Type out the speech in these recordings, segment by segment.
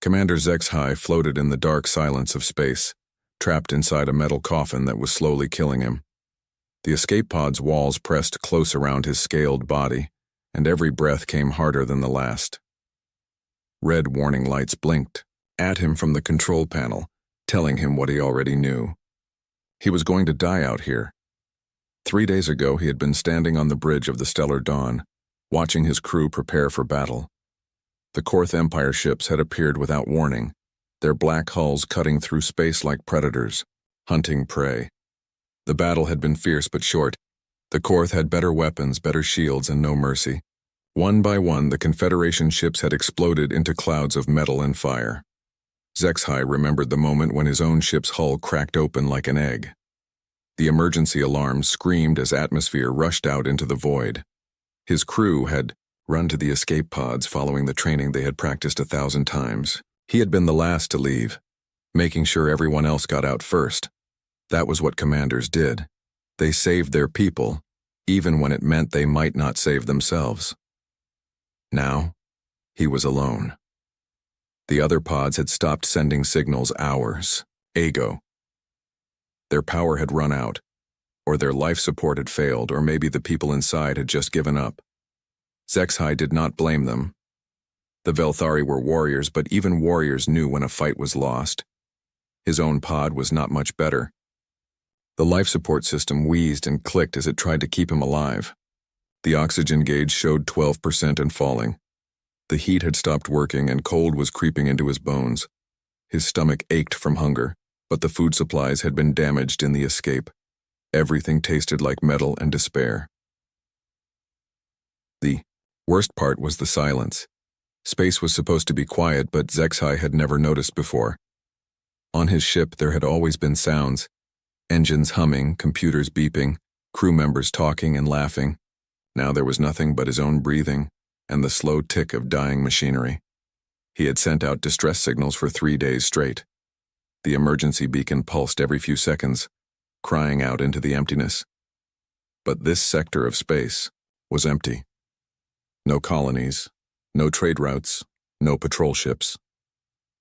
Commander HFY floated in the dark silence of space, trapped inside a metal coffin that was slowly killing him. The escape pod's walls pressed close around his scaled body, and every breath came harder than the last. Red warning lights blinked at him from the control panel, telling him what he already knew. He was going to die out here. 3 days ago, he had been standing on the bridge of the Stellar Dawn, watching his crew prepare for battle. The Korth Empire ships had appeared without warning, their black hulls cutting through space like predators, hunting prey. The battle had been fierce but short. The Korth had better weapons, better shields, and no mercy. One by one, the Confederation ships had exploded into clouds of metal and fire. HFY remembered the moment when his own ship's hull cracked open like an egg. The emergency alarm screamed as atmosphere rushed out into the void. His crew had run to the escape pods following the training they had practiced 1,000 times. He had been the last to leave, making sure everyone else got out first. That was what commanders did. They saved their people, even when it meant they might not save themselves. Now, he was alone. The other pods had stopped sending signals hours ago. Their power had run out, or their life support had failed, or maybe the people inside had just given up. HFY did not blame them. The Velthari were warriors, but even warriors knew when a fight was lost. His own pod was not much better. The life support system wheezed and clicked as it tried to keep him alive. The oxygen gauge showed 12% and falling. The heat had stopped working and cold was creeping into his bones. His stomach ached from hunger, but the food supplies had been damaged in the escape. Everything tasted like metal and despair. The worst part was the silence. Space was supposed to be quiet, but HFY had never noticed before. On his ship, there had always been sounds. Engines humming, computers beeping, crew members talking and laughing. Now there was nothing but his own breathing and the slow tick of dying machinery. He had sent out distress signals for 3 days straight. The emergency beacon pulsed every few seconds, crying out into the emptiness. But this sector of space was empty. No colonies, no trade routes, no patrol ships.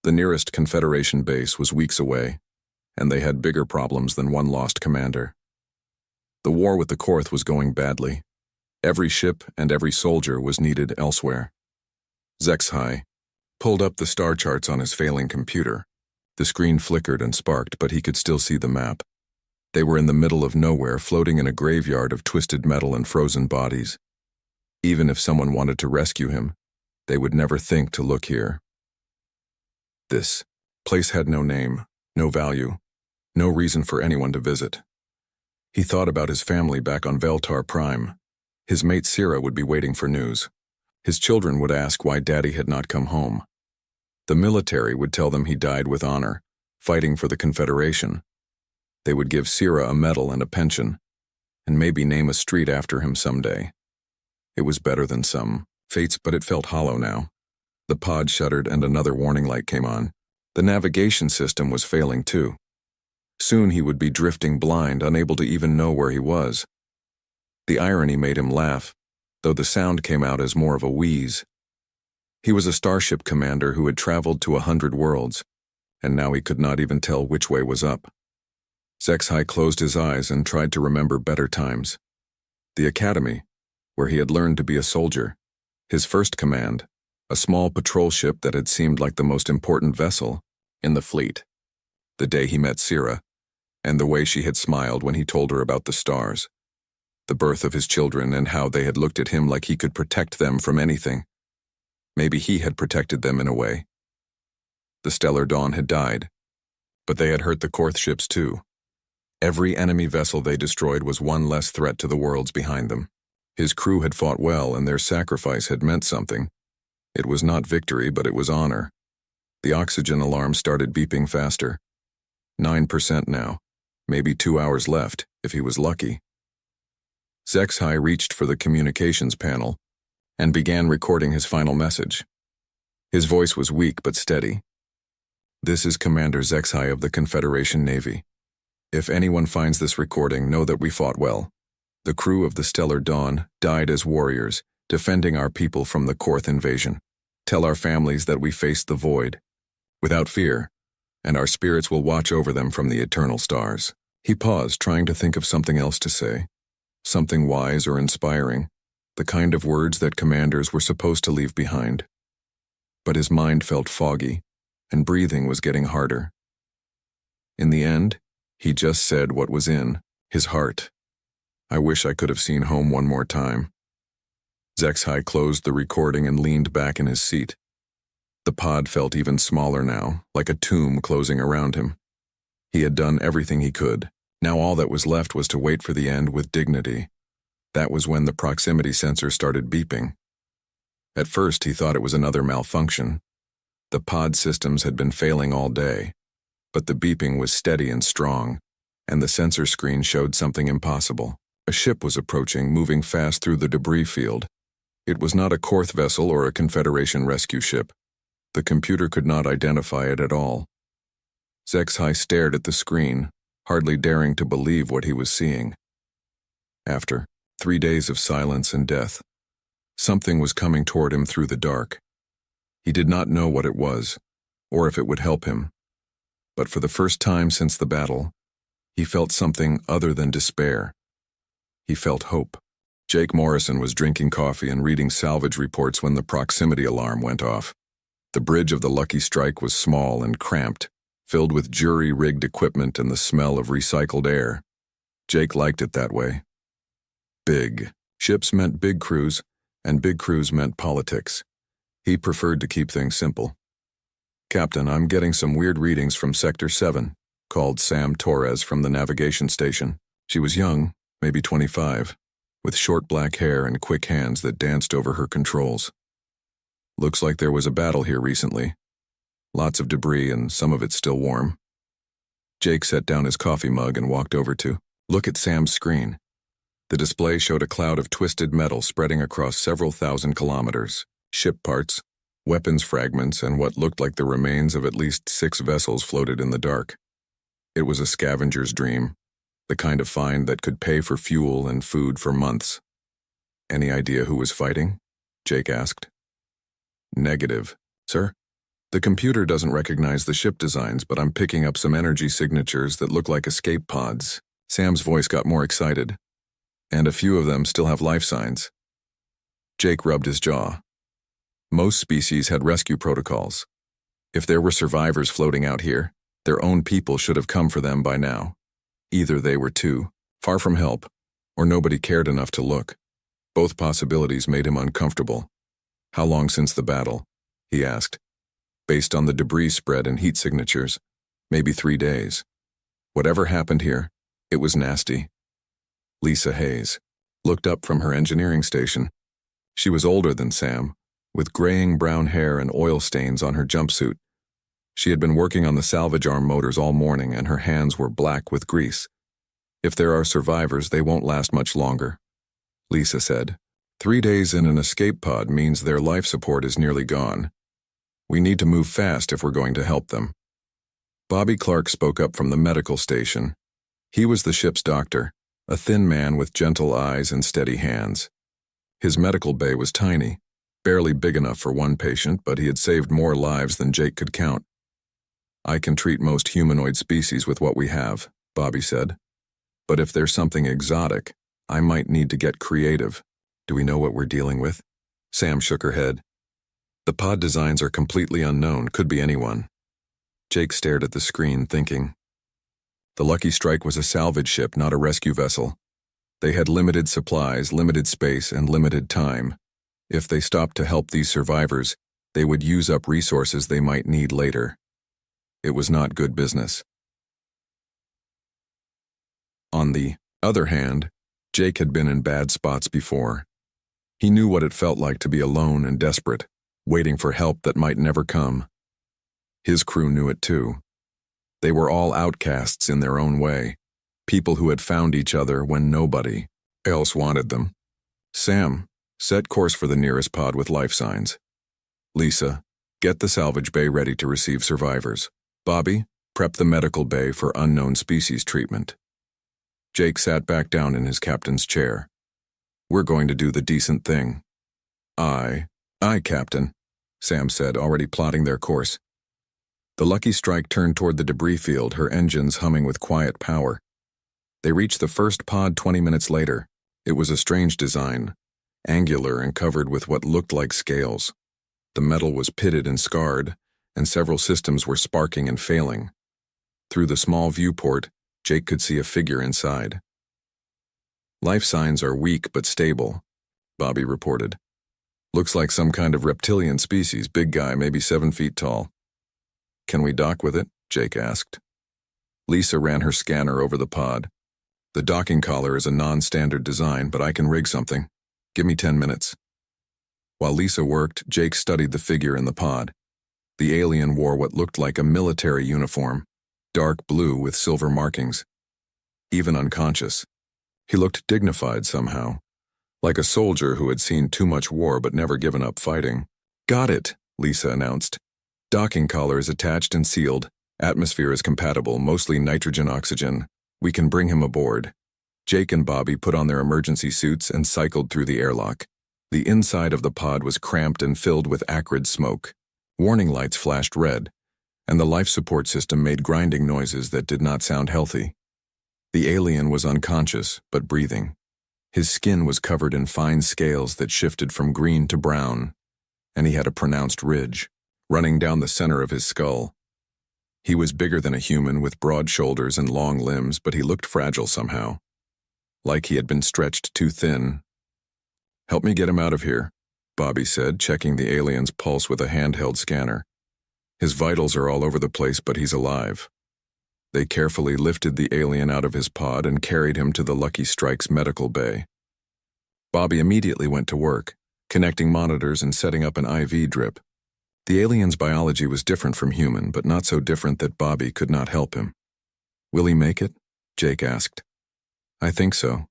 The nearest Confederation base was weeks away, and they had bigger problems than one lost commander. The war with the Korth was going badly. Every ship and every soldier was needed elsewhere. HFY pulled up the star charts on his failing computer. The screen flickered and sparked, but he could still see the map. They were in the middle of nowhere, floating in a graveyard of twisted metal and frozen bodies. Even if someone wanted to rescue him, they would never think to look here. This place had no name, no value, no reason for anyone to visit. He thought about his family back on Veltar Prime. His mate Sira would be waiting for news. His children would ask why Daddy had not come home. The military would tell them he died with honor, fighting for the Confederation. They would give Sira a medal and a pension, and maybe name a street after him someday. It was better than some fates, but it felt hollow now. The pod shuddered and another warning light came on. The navigation system was failing too. Soon he would be drifting blind, unable to even know where he was. The irony made him laugh, though the sound came out as more of a wheeze. He was a starship commander who had traveled to 100 worlds, and now he could not even tell which way was up. HFY closed his eyes and tried to remember better times. The academy, where he had learned to be a soldier. His first command, a small patrol ship that had seemed like the most important vessel in the fleet. The day he met Sira, and the way she had smiled when he told her about the stars. The birth of his children and how they had looked at him like he could protect them from anything. Maybe he had protected them in a way. The Stellar Dawn had died, but they had hurt the Korth ships too. Every enemy vessel they destroyed was one less threat to the worlds behind them. His crew had fought well, and their sacrifice had meant something. It was not victory, but it was honor. The oxygen alarm started beeping faster. 9% now, maybe 2 hours left, if he was lucky. HFY reached for the communications panel and began recording his final message. His voice was weak but steady. This is Commander HFY of the Confederation Navy. If anyone finds this recording, know that we fought well. The crew of the Stellar Dawn died as warriors, defending our people from the Korth invasion. Tell our families that we faced the void, without fear, and our spirits will watch over them from the eternal stars." He paused, trying to think of something else to say, something wise or inspiring, the kind of words that commanders were supposed to leave behind. But his mind felt foggy, and breathing was getting harder. In the end, he just said what was in his heart. "I wish I could have seen home one more time." HFY closed the recording and leaned back in his seat. The pod felt even smaller now, like a tomb closing around him. He had done everything he could. Now all that was left was to wait for the end with dignity. That was when the proximity sensor started beeping. At first he thought it was another malfunction. The pod systems had been failing all day, but the beeping was steady and strong, and the sensor screen showed something impossible. A ship was approaching, moving fast through the debris field. It was not a Korth vessel or a Confederation rescue ship. The computer could not identify it at all. HFY stared at the screen, hardly daring to believe what he was seeing. After 3 days of silence and death, something was coming toward him through the dark. He did not know what it was, or if it would help him. But for the first time since the battle, he felt something other than despair. He felt hope. Jake Morrison was drinking coffee and reading salvage reports when the proximity alarm went off. The bridge of the Lucky Strike was small and cramped, filled with jury-rigged equipment and the smell of recycled air. Jake liked it that way. Big. Ships meant big crews, and big crews meant politics. He preferred to keep things simple. "Captain, I'm getting some weird readings from Sector 7, called Sam Torres from the navigation station. She was young, maybe 25, with short black hair and quick hands that danced over her controls. Looks like there was a battle here recently. Lots of debris and some of it still warm." Jake set down his coffee mug and walked over to look at Sam's screen. The display showed a cloud of twisted metal spreading across several thousand kilometers. Ship parts, weapons fragments, and what looked like the remains of at least 6 vessels floated in the dark. It was a scavenger's dream, the kind of find that could pay for fuel and food for months. "Any idea who was fighting?" Jake asked. "Negative, sir. The computer doesn't recognize the ship designs, but I'm picking up some energy signatures that look like escape pods." Sam's voice got more excited. "And a few of them still have life signs." Jake rubbed his jaw. Most species had rescue protocols. If there were survivors floating out here, their own people should have come for them by now. Either they were too far from help, or nobody cared enough to look. Both possibilities made him uncomfortable. "How long since the battle?" he asked. "Based on the debris spread and heat signatures, maybe 3 days. Whatever happened here, it was nasty." Lisa Hayes looked up from her engineering station. She was older than Sam, with graying brown hair and oil stains on her jumpsuit. She had been working on the salvage arm motors all morning, and her hands were black with grease. "If there are survivors, they won't last much longer," Lisa said. 3 days in an escape pod means their life support is nearly gone. We need to move fast if we're going to help them." Bobby Clark spoke up from the medical station. He was the ship's doctor, a thin man with gentle eyes and steady hands. His medical bay was tiny, barely big enough for one patient, but he had saved more lives than Jake could count. "I can treat most humanoid species with what we have," Bobby said. "But if there's something exotic, I might need to get creative." "Do we know what we're dealing with?" Sam shook her head. "The pod designs are completely unknown, could be anyone." Jake stared at the screen, thinking. The Lucky Strike was a salvage ship, not a rescue vessel. They had limited supplies, limited space, and limited time. If they stopped to help these survivors, they would use up resources they might need later. It was not good business. On the other hand, Jake had been in bad spots before. He knew what it felt like to be alone and desperate, waiting for help that might never come. His crew knew it too. They were all outcasts in their own way, people who had found each other when nobody else wanted them. "Sam, set course for the nearest pod with life signs. Lisa, get the salvage bay ready to receive survivors. Bobby, prep the medical bay for unknown species treatment." Jake sat back down in his captain's chair. "We're going to do the decent thing." Aye, Captain," Sam said, already plotting their course. The Lucky Strike turned toward the debris field, her engines humming with quiet power. They reached the first pod 20 minutes later. It was a strange design, angular and covered with what looked like scales. The metal was pitted and scarred, and several systems were sparking and failing. Through the small viewport, Jake could see a figure inside. "Life signs are weak but stable," Bobby reported. "Looks like some kind of reptilian species, big guy, maybe 7 feet tall." "Can we dock with it?" Jake asked. Lisa ran her scanner over the pod. "The docking collar is a non-standard design, but I can rig something. Give me 10 minutes. While Lisa worked, Jake studied the figure in the pod. The alien wore what looked like a military uniform, dark blue with silver markings. Even unconscious, he looked dignified somehow, like a soldier who had seen too much war but never given up fighting. "Got it," Lisa announced. "Docking collar is attached and sealed. Atmosphere is compatible, mostly nitrogen-oxygen. We can bring him aboard." Jake and Bobby put on their emergency suits and cycled through the airlock. The inside of the pod was cramped and filled with acrid smoke. Warning lights flashed red, and the life support system made grinding noises that did not sound healthy. The alien was unconscious, but breathing. His skin was covered in fine scales that shifted from green to brown, and he had a pronounced ridge running down the center of his skull. He was bigger than a human with broad shoulders and long limbs, but he looked fragile somehow, like he had been stretched too thin. "Help me get him out of here," Bobby said, checking the alien's pulse with a handheld scanner. "His vitals are all over the place, but he's alive." They carefully lifted the alien out of his pod and carried him to the Lucky Strike's medical bay. Bobby immediately went to work, connecting monitors and setting up an IV drip. The alien's biology was different from human, but not so different that Bobby could not help him. "Will he make it?" Jake asked. "I think so.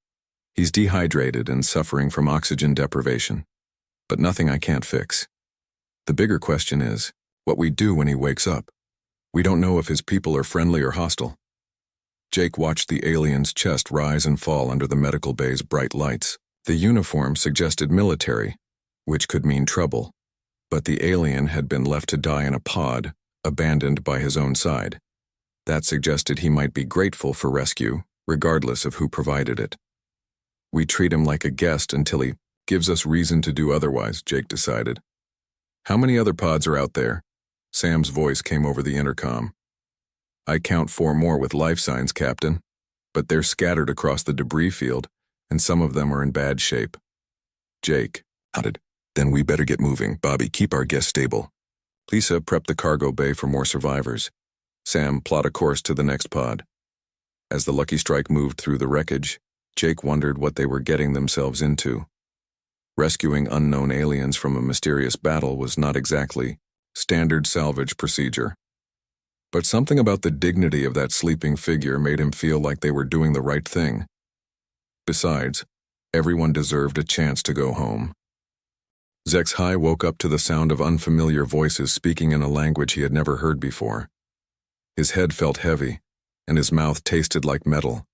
He's dehydrated and suffering from oxygen deprivation, but nothing I can't fix. The bigger question is, what we do when he wakes up. We don't know if his people are friendly or hostile." Jake watched the alien's chest rise and fall under the medical bay's bright lights. The uniform suggested military, which could mean trouble, but the alien had been left to die in a pod, abandoned by his own side. That suggested he might be grateful for rescue, regardless of who provided it. "We treat him like a guest until he gives us reason to do otherwise," Jake decided. "How many other pods are out there?" Sam's voice came over the intercom. "I count 4 more with life signs, Captain, but they're scattered across the debris field, and some of them are in bad shape." Jake nodded. "Then we better get moving. Bobby, keep our guests stable." Lisa prepped the cargo bay for more survivors. Sam plot a course to the next pod. As the Lucky Strike moved through the wreckage, Jake wondered what they were getting themselves into. Rescuing unknown aliens from a mysterious battle was not exactly standard salvage procedure. But something about the dignity of that sleeping figure made him feel like they were doing the right thing. Besides, everyone deserved a chance to go home. HFY woke up to the sound of unfamiliar voices speaking in a language he had never heard before. His head felt heavy, and his mouth tasted like metal.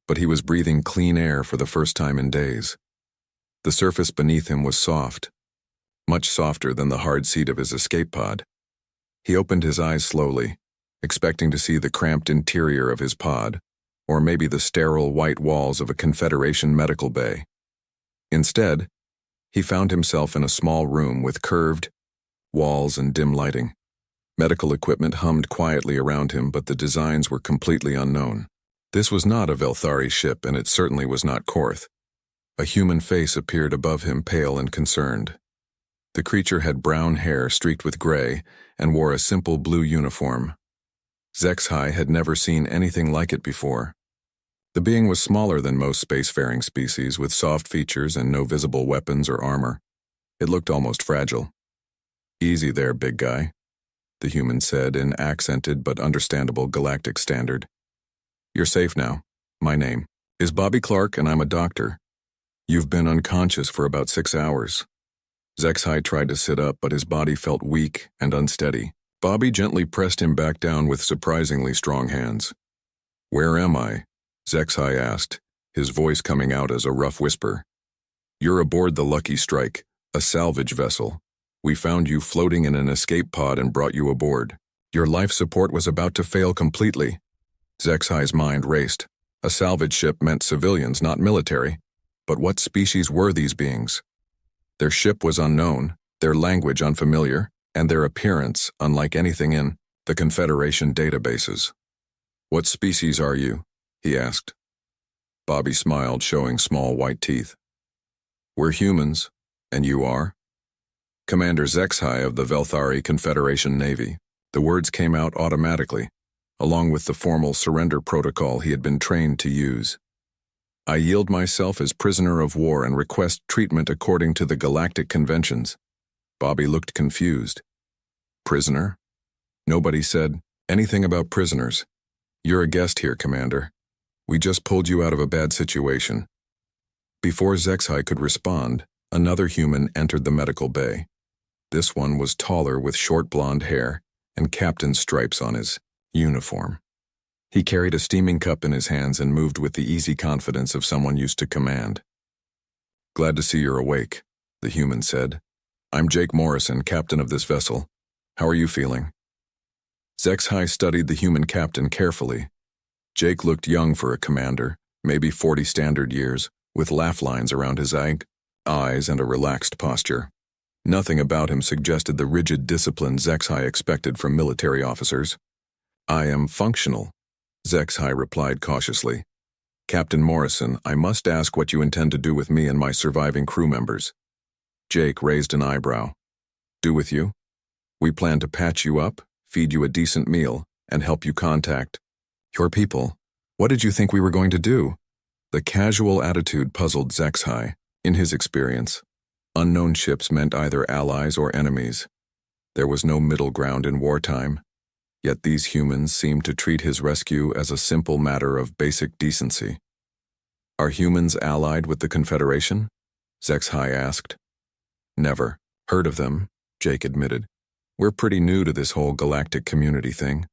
But he was breathing clean air for the first time in days. The surface beneath him was soft, much softer than the hard seat of his escape pod. He opened his eyes slowly, expecting to see the cramped interior of his pod, or maybe the sterile white walls of a Confederation medical bay. Instead, he found himself in a small room with curved walls and dim lighting. Medical equipment hummed quietly around him, but the designs were completely unknown. This was not a Velthari ship, and it certainly was not Korth. A human face appeared above him, pale and concerned. The creature had brown hair streaked with gray and wore a simple blue uniform. HFY had never seen anything like it before. The being was smaller than most spacefaring species, with soft features and no visible weapons or armor. It looked almost fragile. "Easy there, big guy," the human said in accented but understandable galactic standard. "You're safe now. My name is Bobby Clark, and I'm a doctor. You've been unconscious for about 6 hours." HFY tried to sit up, but his body felt weak and unsteady. Bobby gently pressed him back down with surprisingly strong hands. "Where am I?" HFY asked, his voice coming out as a rough whisper. "You're aboard the Lucky Strike, a salvage vessel. We found you floating in an escape pod and brought you aboard." Your life support was about to fail completely. Zexai's mind raced. A salvage ship meant civilians, not military. But what species were these beings? Their ship was unknown, their language unfamiliar, and their appearance unlike anything in the Confederation databases. "What species are you?" he asked. Bobby smiled, showing small white teeth. "We're humans, and you are?" "Commander Zexai of the Velthari Confederation Navy." The words came out automatically, along with the formal surrender protocol he had been trained to use. "I yield myself as prisoner of war and request treatment according to the galactic conventions." Bobby looked confused. "Prisoner?" Nobody said anything about prisoners. "You're a guest here, Commander. We just pulled you out of a bad situation." Before Zexai could respond, another human entered the medical bay. This one was taller with short blonde hair and captain's stripes on his uniform. He carried a steaming cup in his hands and moved with the easy confidence of someone used to command. "Glad to see you're awake," the human said. "I'm Jake Morrison, captain of this vessel. How are you feeling?" Zexai studied the human captain carefully. Jake looked young for a commander, maybe 40 standard years, with laugh lines around his eyes and a relaxed posture. Nothing about him suggested the rigid discipline Zexai expected from military officers. "I am functional," Zexai replied cautiously. "Captain Morrison, I must ask what you intend to do with me and my surviving crew members." Jake raised an eyebrow. "Do with you? We plan to patch you up, feed you a decent meal, and help you contact your people. What did you think we were going to do?" The casual attitude puzzled Zexai. In his experience, unknown ships meant either allies or enemies. There was no middle ground in wartime, yet these humans seemed to treat his rescue as a simple matter of basic decency. "Are humans allied with the Confederation?" Zexai asked. "Never. Heard of them," Jake admitted. "We're pretty new to this whole galactic community thing.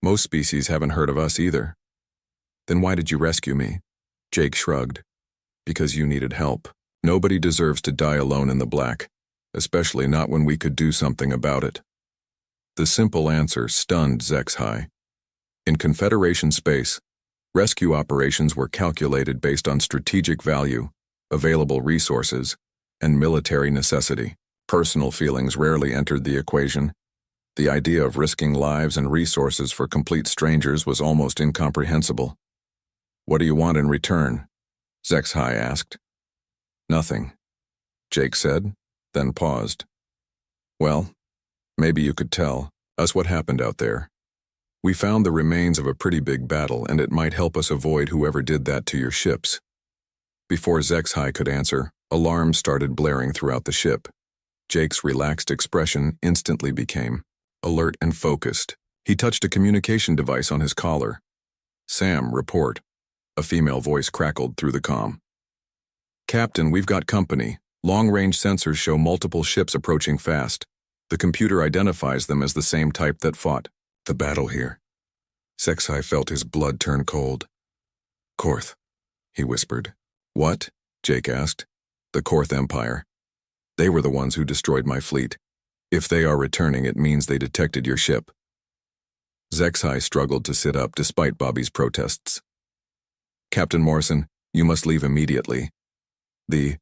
Most species haven't heard of us either." "Then why did you rescue me?" Jake shrugged. "Because you needed help. Nobody deserves to die alone in the black, especially not when we could do something about it." The simple answer stunned Zexai. In Confederation space, rescue operations were calculated based on strategic value, available resources, and military necessity. Personal feelings rarely entered the equation. The idea of risking lives and resources for complete strangers was almost incomprehensible. "What do you want in return?" Zexai asked. "Nothing," Jake said, then paused. "Well, maybe you could tell us what happened out there. We found the remains of a pretty big battle, and it might help us avoid whoever did that to your ships." Before Zexai could answer, alarms started blaring throughout the ship. Jake's relaxed expression instantly became alert and focused. He touched a communication device on his collar. "Sam, report." A female voice crackled through the comm. "Captain, we've got company. Long-range sensors show multiple ships approaching fast. The computer identifies them as the same type that fought the battle here." Zexai felt his blood turn cold. "Korth," he whispered. "What?" Jake asked. "The Korth Empire. They were the ones who destroyed my fleet. If they are returning, it means they detected your ship." Zexai struggled to sit up despite Bobby's protests. "Captain Morrison, you must leave immediately. The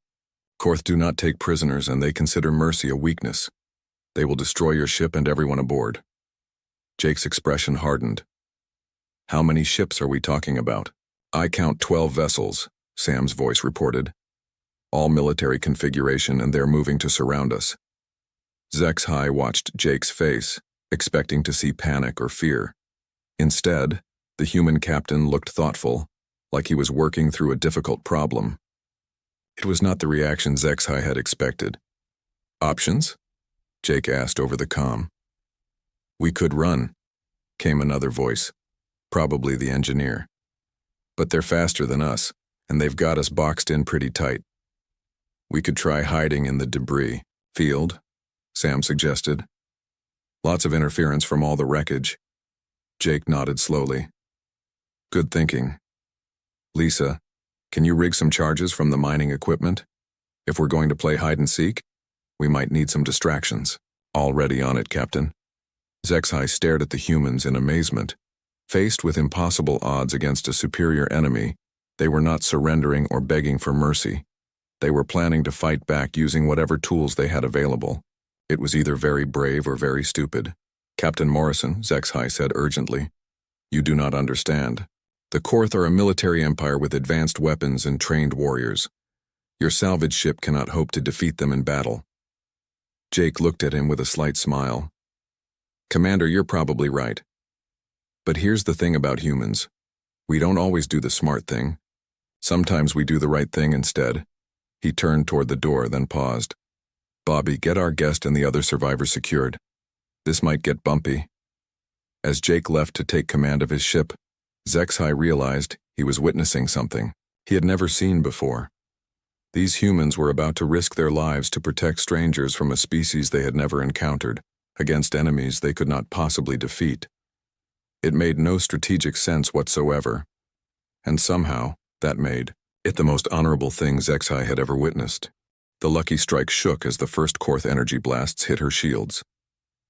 Korth do not take prisoners, and they consider mercy a weakness. They will destroy your ship and everyone aboard." Jake's expression hardened. "How many ships are we talking about?" "I count 12 vessels," Sam's voice reported. "All military configuration, and they're moving to surround us." Zexai watched Jake's face, expecting to see panic or fear. Instead, the human captain looked thoughtful, like he was working through a difficult problem. It was not the reaction Zexai had expected. "Options?" Jake asked over the comm. "We could run," came another voice, probably the engineer. "But they're faster than us, and they've got us boxed in pretty tight." "We could try hiding in the debris field," Sam suggested. "Lots of interference from all the wreckage." Jake nodded slowly. "Good thinking. Lisa, can you rig some charges from the mining equipment? If we're going to play hide and seek, we might need some distractions." "Already on it, Captain." Zexai stared at the humans in amazement. Faced with impossible odds against a superior enemy, they were not surrendering or begging for mercy. They were planning to fight back using whatever tools they had available. It was either very brave or very stupid. "Captain Morrison," Zexai said urgently, "you do not understand. The Korth are a military empire with advanced weapons and trained warriors. Your salvage ship cannot hope to defeat them in battle." Jake looked at him with a slight smile. "Commander, you're probably right. But here's the thing about humans. We don't always do the smart thing. Sometimes we do the right thing instead." He turned toward the door, then paused. "Bobby, get our guest and the other survivors secured. This might get bumpy." As Jake left to take command of his ship, Zexai realized he was witnessing something he had never seen before. These humans were about to risk their lives to protect strangers from a species they had never encountered, against enemies they could not possibly defeat. It made no strategic sense whatsoever, and somehow that made it the most honorable thing Zexai had ever witnessed. The Lucky Strike shook as the first Korth energy blasts hit her shields.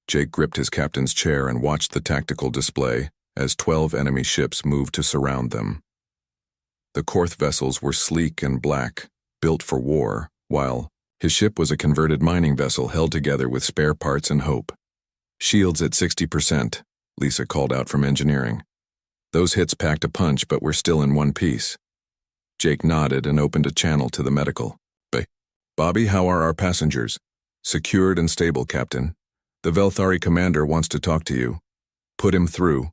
Jake gripped his captain's chair and watched the tactical display as 12 enemy ships moved to surround them. The Korth vessels were sleek and black, built for war, while his ship was a converted mining vessel held together with spare parts and hope. "Shields at 60%, Lisa called out from engineering. "Those hits packed a punch, but we're still in one piece." Jake nodded and opened a channel to the medical bay. "Bobby, how are our passengers?" "Secured and stable, Captain. The Velthari commander wants to talk to you." "Put him through."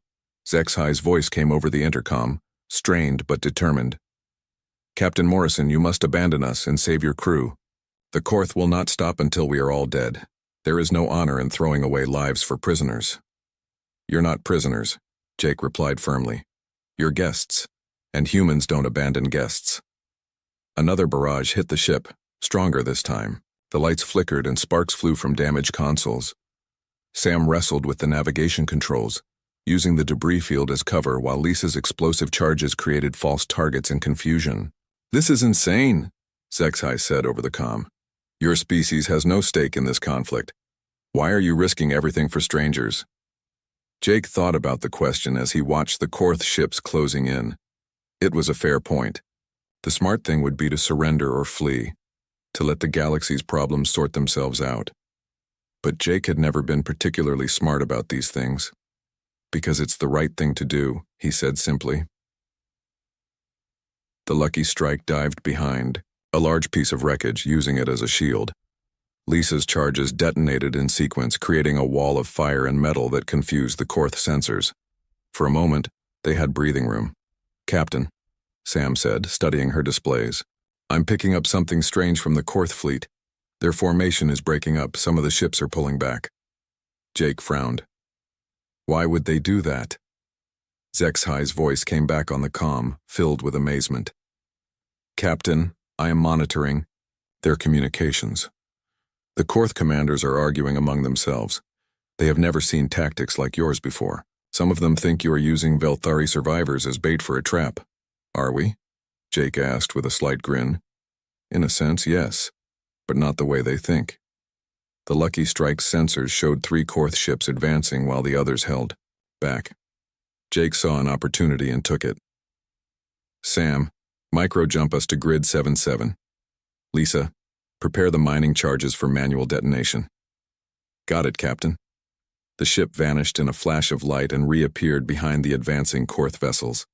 Zexai's voice came over the intercom, strained but determined. "Captain Morrison, you must abandon us and save your crew. The Korth will not stop until we are all dead. There is no honor in throwing away lives for prisoners." "You're not prisoners," Jake replied firmly. "You're guests, and humans don't abandon guests." Another barrage hit the ship, stronger this time. The lights flickered and sparks flew from damaged consoles. Sam wrestled with the navigation controls, using the debris field as cover while Lisa's explosive charges created false targets and confusion. "This is insane," Zexai said over the comm. "Your species has no stake in this conflict. Why are you risking everything for strangers?" Jake thought about the question as he watched the Korth ships closing in. It was a fair point. The smart thing would be to surrender or flee, to let the galaxy's problems sort themselves out. But Jake had never been particularly smart about these things. "Because it's the right thing to do," he said simply. The Lucky Strike dived behind, a large piece of wreckage, using it as a shield. Lisa's charges detonated in sequence, creating a wall of fire and metal that confused the Korth sensors. For a moment, they had breathing room. "Captain," Sam said, studying her displays, "I'm picking up something strange from the Korth fleet. Their formation is breaking up, some of the ships are pulling back." Jake frowned. "Why would they do that?" Zexai's voice came back on the comm, filled with amazement. "Captain, I am monitoring their communications. The Korth commanders are arguing among themselves. They have never seen tactics like yours before. Some of them think you are using Velthari survivors as bait for a trap." "Are we?" Jake asked with a slight grin. "In a sense, yes, but not the way they think." The Lucky Strike's sensors showed 3 Korth ships advancing while the others held back. Jake saw an opportunity and took it. "Sam, micro-jump us to grid 77. Lisa, prepare the mining charges for manual detonation." "Got it, Captain." The ship vanished in a flash of light and reappeared behind the advancing Korth vessels.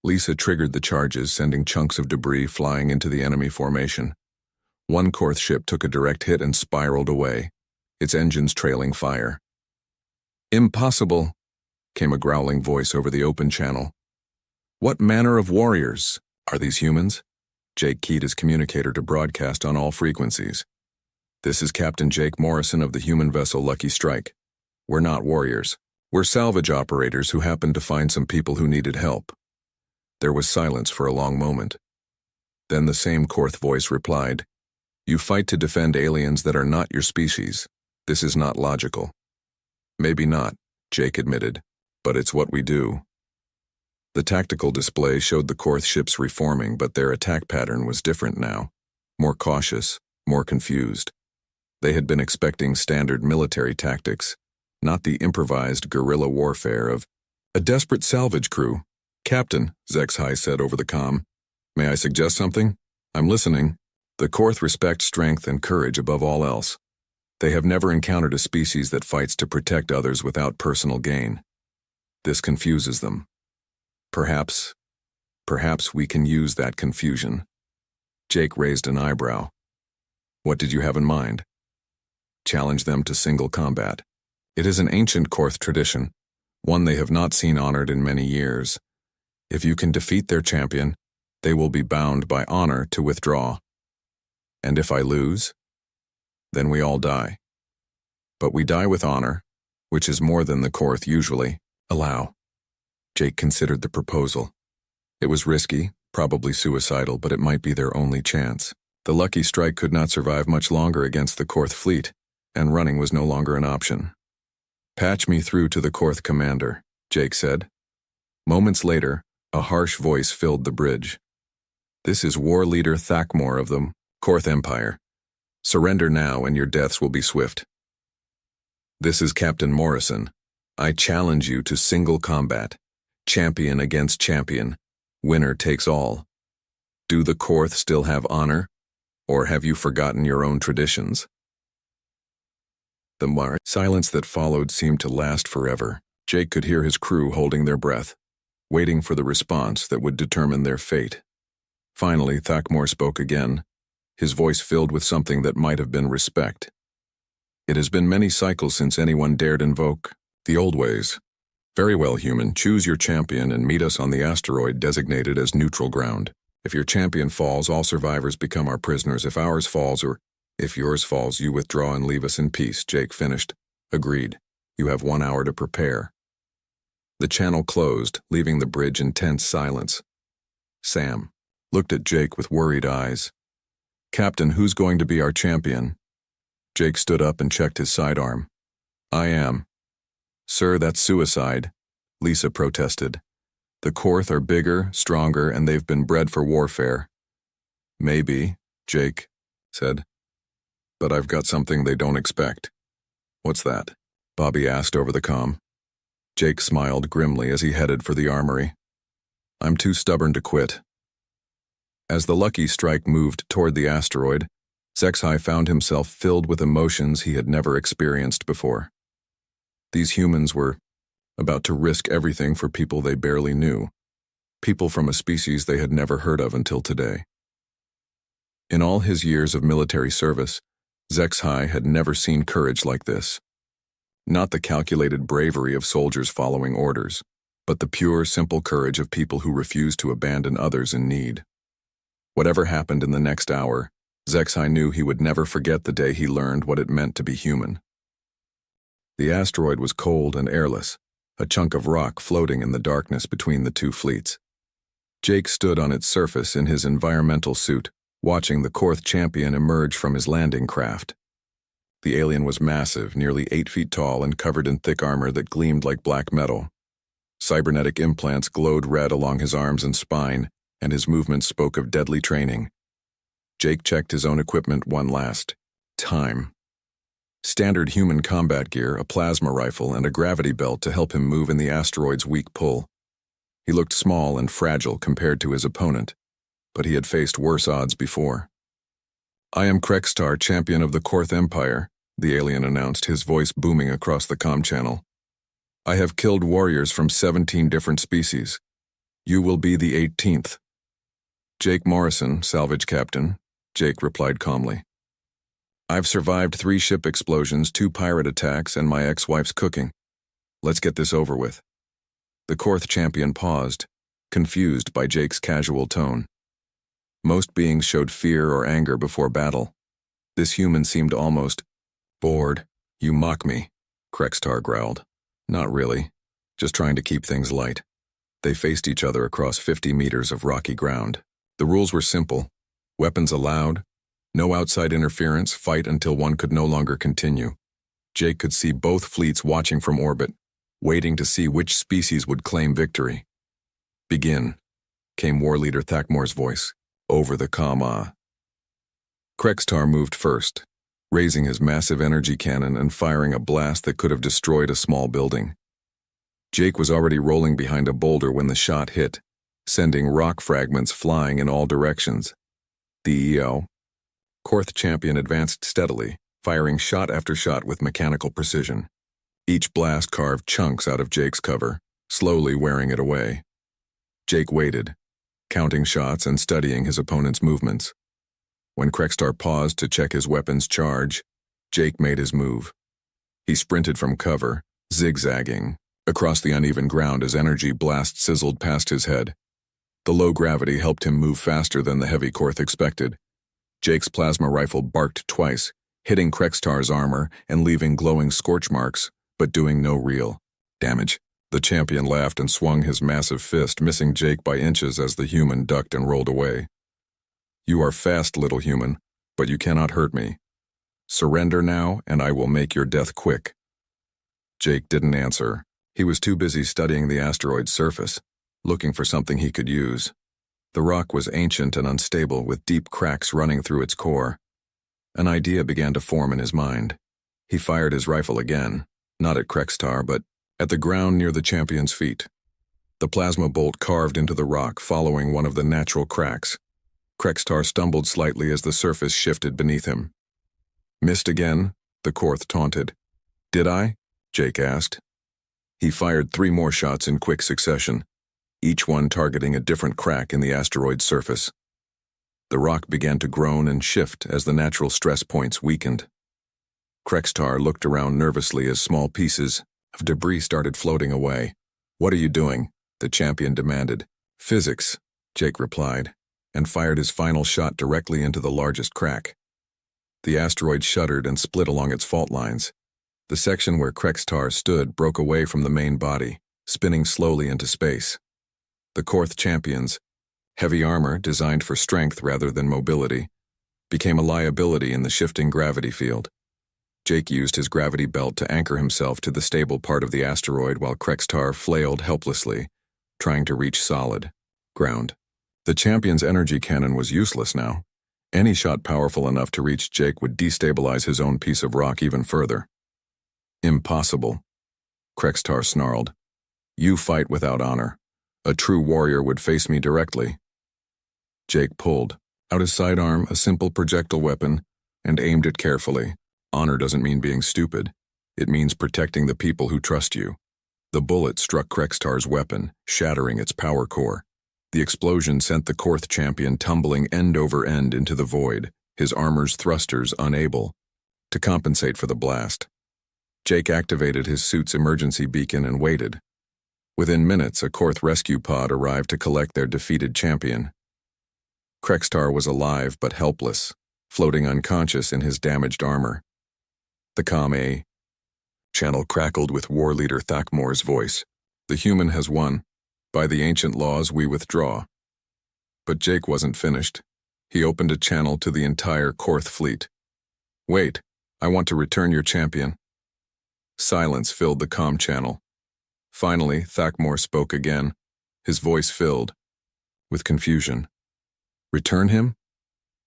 Lisa triggered the charges, sending chunks of debris flying into the enemy formation. One Korth ship took a direct hit and spiraled away, its engines trailing fire. "Impossible," came a growling voice over the open channel. "What manner of warriors? Are these humans?" Jake keyed his communicator to broadcast on all frequencies. "This is Captain Jake Morrison of the human vessel Lucky Strike. We're not warriors. We're salvage operators who happened to find some people who needed help." There was silence for a long moment. Then the same Korth voice replied, "You fight to defend aliens that are not your species. This is not logical." "Maybe not," Jake admitted, "but it's what we do." The tactical display showed the Korth ships reforming, but their attack pattern was different now. More cautious, more confused. They had been expecting standard military tactics. not the improvised guerrilla warfare of a desperate salvage crew. "Captain," Zexhai said over the comm, "may I suggest something? I'm listening." The Korth respect strength and courage above all else. They have never encountered a species that fights to protect others without personal gain. This confuses them. Perhaps we can use that confusion. Jake raised an eyebrow. "What did you have in mind?" "Challenge them to single combat. It is an ancient Korth tradition, one they have not seen honored in many years. If you can defeat their champion, they will be bound by honor to withdraw. And if I lose, then we all die. But we die with honor, which is more than the Korth usually allow." Jake considered the proposal. It was risky, probably suicidal, but it might be their only chance. The Lucky Strike could not survive much longer against the Korth fleet, and running was no longer an option. "Patch me through to the Korth commander," Jake said. Moments later, a harsh voice filled the bridge. "This is War Leader Thakmor of the Korth Empire. Surrender now and your deaths will be swift." "This is Captain Morrison. I challenge you to single combat. Champion against champion. Winner takes all. Do the Korth still have honor, or have you forgotten your own traditions?" The silence that followed seemed to last forever. Jake could hear his crew holding their breath, waiting for the response that would determine their fate. Finally, Thakmor spoke again, his voice filled with something that might have been respect. "It has been many cycles since anyone dared invoke the old ways. Very well, human, choose your champion and meet us on the asteroid designated as neutral ground. If your champion falls, all survivors become our prisoners. If ours falls, or if yours falls, you withdraw and leave us in peace." Jake finished. "Agreed. You have 1 hour to prepare." The channel closed, leaving the bridge in tense silence. Sam looked at Jake with worried eyes. "Captain, who's going to be our champion?" Jake stood up and checked his sidearm. "I am." "Sir, that's suicide," Lisa protested. "The Korth are bigger, stronger, and they've been bred for warfare." "Maybe," Jake said. "But I've got something they don't expect." "What's that?" Bobby asked over the comm. Jake smiled grimly as he headed for the armory. "I'm too stubborn to quit." As the Lucky Strike moved toward the asteroid, Zexhai found himself filled with emotions he had never experienced before. These humans were about to risk everything for people they barely knew, people from a species they had never heard of until today. In all his years of military service, Zexhai had never seen courage like this. Not the calculated bravery of soldiers following orders, but the pure, simple courage of people who refuse to abandon others in need. Whatever happened in the next hour, Zexhai knew he would never forget the day he learned what it meant to be human. The asteroid was cold and airless, a chunk of rock floating in the darkness between the two fleets. Jake stood on its surface in his environmental suit, watching the Korth champion emerge from his landing craft. The alien was massive, nearly 8 feet tall and covered in thick armor that gleamed like black metal. Cybernetic implants glowed red along his arms and spine, and his movements spoke of deadly training. Jake checked his own equipment one last time. Standard human combat gear, a plasma rifle, and a gravity belt to help him move in the asteroid's weak pull. He looked small and fragile compared to his opponent, but he had faced worse odds before. "I am Krextar, champion of the Korth Empire," the alien announced, his voice booming across the comm channel. "I have killed warriors from 17 different species. You will be the 18th. "Jake Morrison, salvage captain," Jake replied calmly. "I've survived 3 ship explosions, 2 pirate attacks, and my ex-wife's cooking. Let's get this over with." The Korth champion paused, confused by Jake's casual tone. Most beings showed fear or anger before battle. This human seemed almost bored. "You mock me," Krextar growled. "Not really. Just trying to keep things light." They faced each other across 50 meters of rocky ground. The rules were simple. Weapons allowed. No outside interference, fight until one could no longer continue. Jake could see both fleets watching from orbit, waiting to see which species would claim victory. "Begin," came War Leader Thakmor's voice, over the comm. Krextar moved first, raising his massive energy cannon and firing a blast that could have destroyed a small building. Jake was already rolling behind a boulder when the shot hit, sending rock fragments flying in all directions. The Korth champion advanced steadily, firing shot after shot with mechanical precision. Each blast carved chunks out of Jake's cover, slowly wearing it away. Jake waited, counting shots and studying his opponent's movements. When Krextar paused to check his weapon's charge, Jake made his move. He sprinted from cover, zigzagging, across the uneven ground as energy blasts sizzled past his head. The low gravity helped him move faster than the heavy Korth expected. Jake's plasma rifle barked twice, hitting Krextar's armor and leaving glowing scorch marks, but doing no real damage. The champion laughed and swung his massive fist, missing Jake by inches as the human ducked and rolled away. "You are fast, little human, but you cannot hurt me. Surrender now, and I will make your death quick." Jake didn't answer. He was too busy studying the asteroid's surface, looking for something he could use. The rock was ancient and unstable, with deep cracks running through its core. An idea began to form in his mind. He fired his rifle again, not at Krextar, but at the ground near the champion's feet. The plasma bolt carved into the rock, following one of the natural cracks. Krextar stumbled slightly as the surface shifted beneath him. "Missed again?" the Korth taunted. "Did I?" Jake asked. He fired 3 more shots in quick succession, each one targeting a different crack in the asteroid's surface. The rock began to groan and shift as the natural stress points weakened. Krextar looked around nervously as small pieces of debris started floating away. "What are you doing?" the champion demanded. "Physics," Jake replied, and fired his final shot directly into the largest crack. The asteroid shuddered and split along its fault lines. The section where Krextar stood broke away from the main body, spinning slowly into space. The Korth champion's heavy armor, designed for strength rather than mobility, became a liability in the shifting gravity field. Jake used his gravity belt to anchor himself to the stable part of the asteroid while Krextar flailed helplessly, trying to reach solid ground. The champion's energy cannon was useless now. Any shot powerful enough to reach Jake would destabilize his own piece of rock even further. "Impossible," Krextar snarled. "You fight without honor. A true warrior would face me directly." Jake pulled out his sidearm, a simple projectile weapon, and aimed it carefully. Honor doesn't mean being stupid. It means protecting the people who trust you. The bullet struck Krextar's weapon, shattering its power core. The explosion sent the Korth champion tumbling end over end into the void, his armor's thrusters unable to compensate for the blast. Jake activated his suit's emergency beacon and waited. Within minutes, a Korth rescue pod arrived to collect their defeated champion. Krextar was alive but helpless, floating unconscious in his damaged armor. The comm channel crackled with war leader Thakmor's voice. "The human has won. By the ancient laws, we withdraw." But Jake wasn't finished. He opened a channel to the entire Korth fleet. "Wait, I want to return your champion." Silence filled the comm channel. Finally, Thakmor spoke again, his voice filled with confusion. "Return him?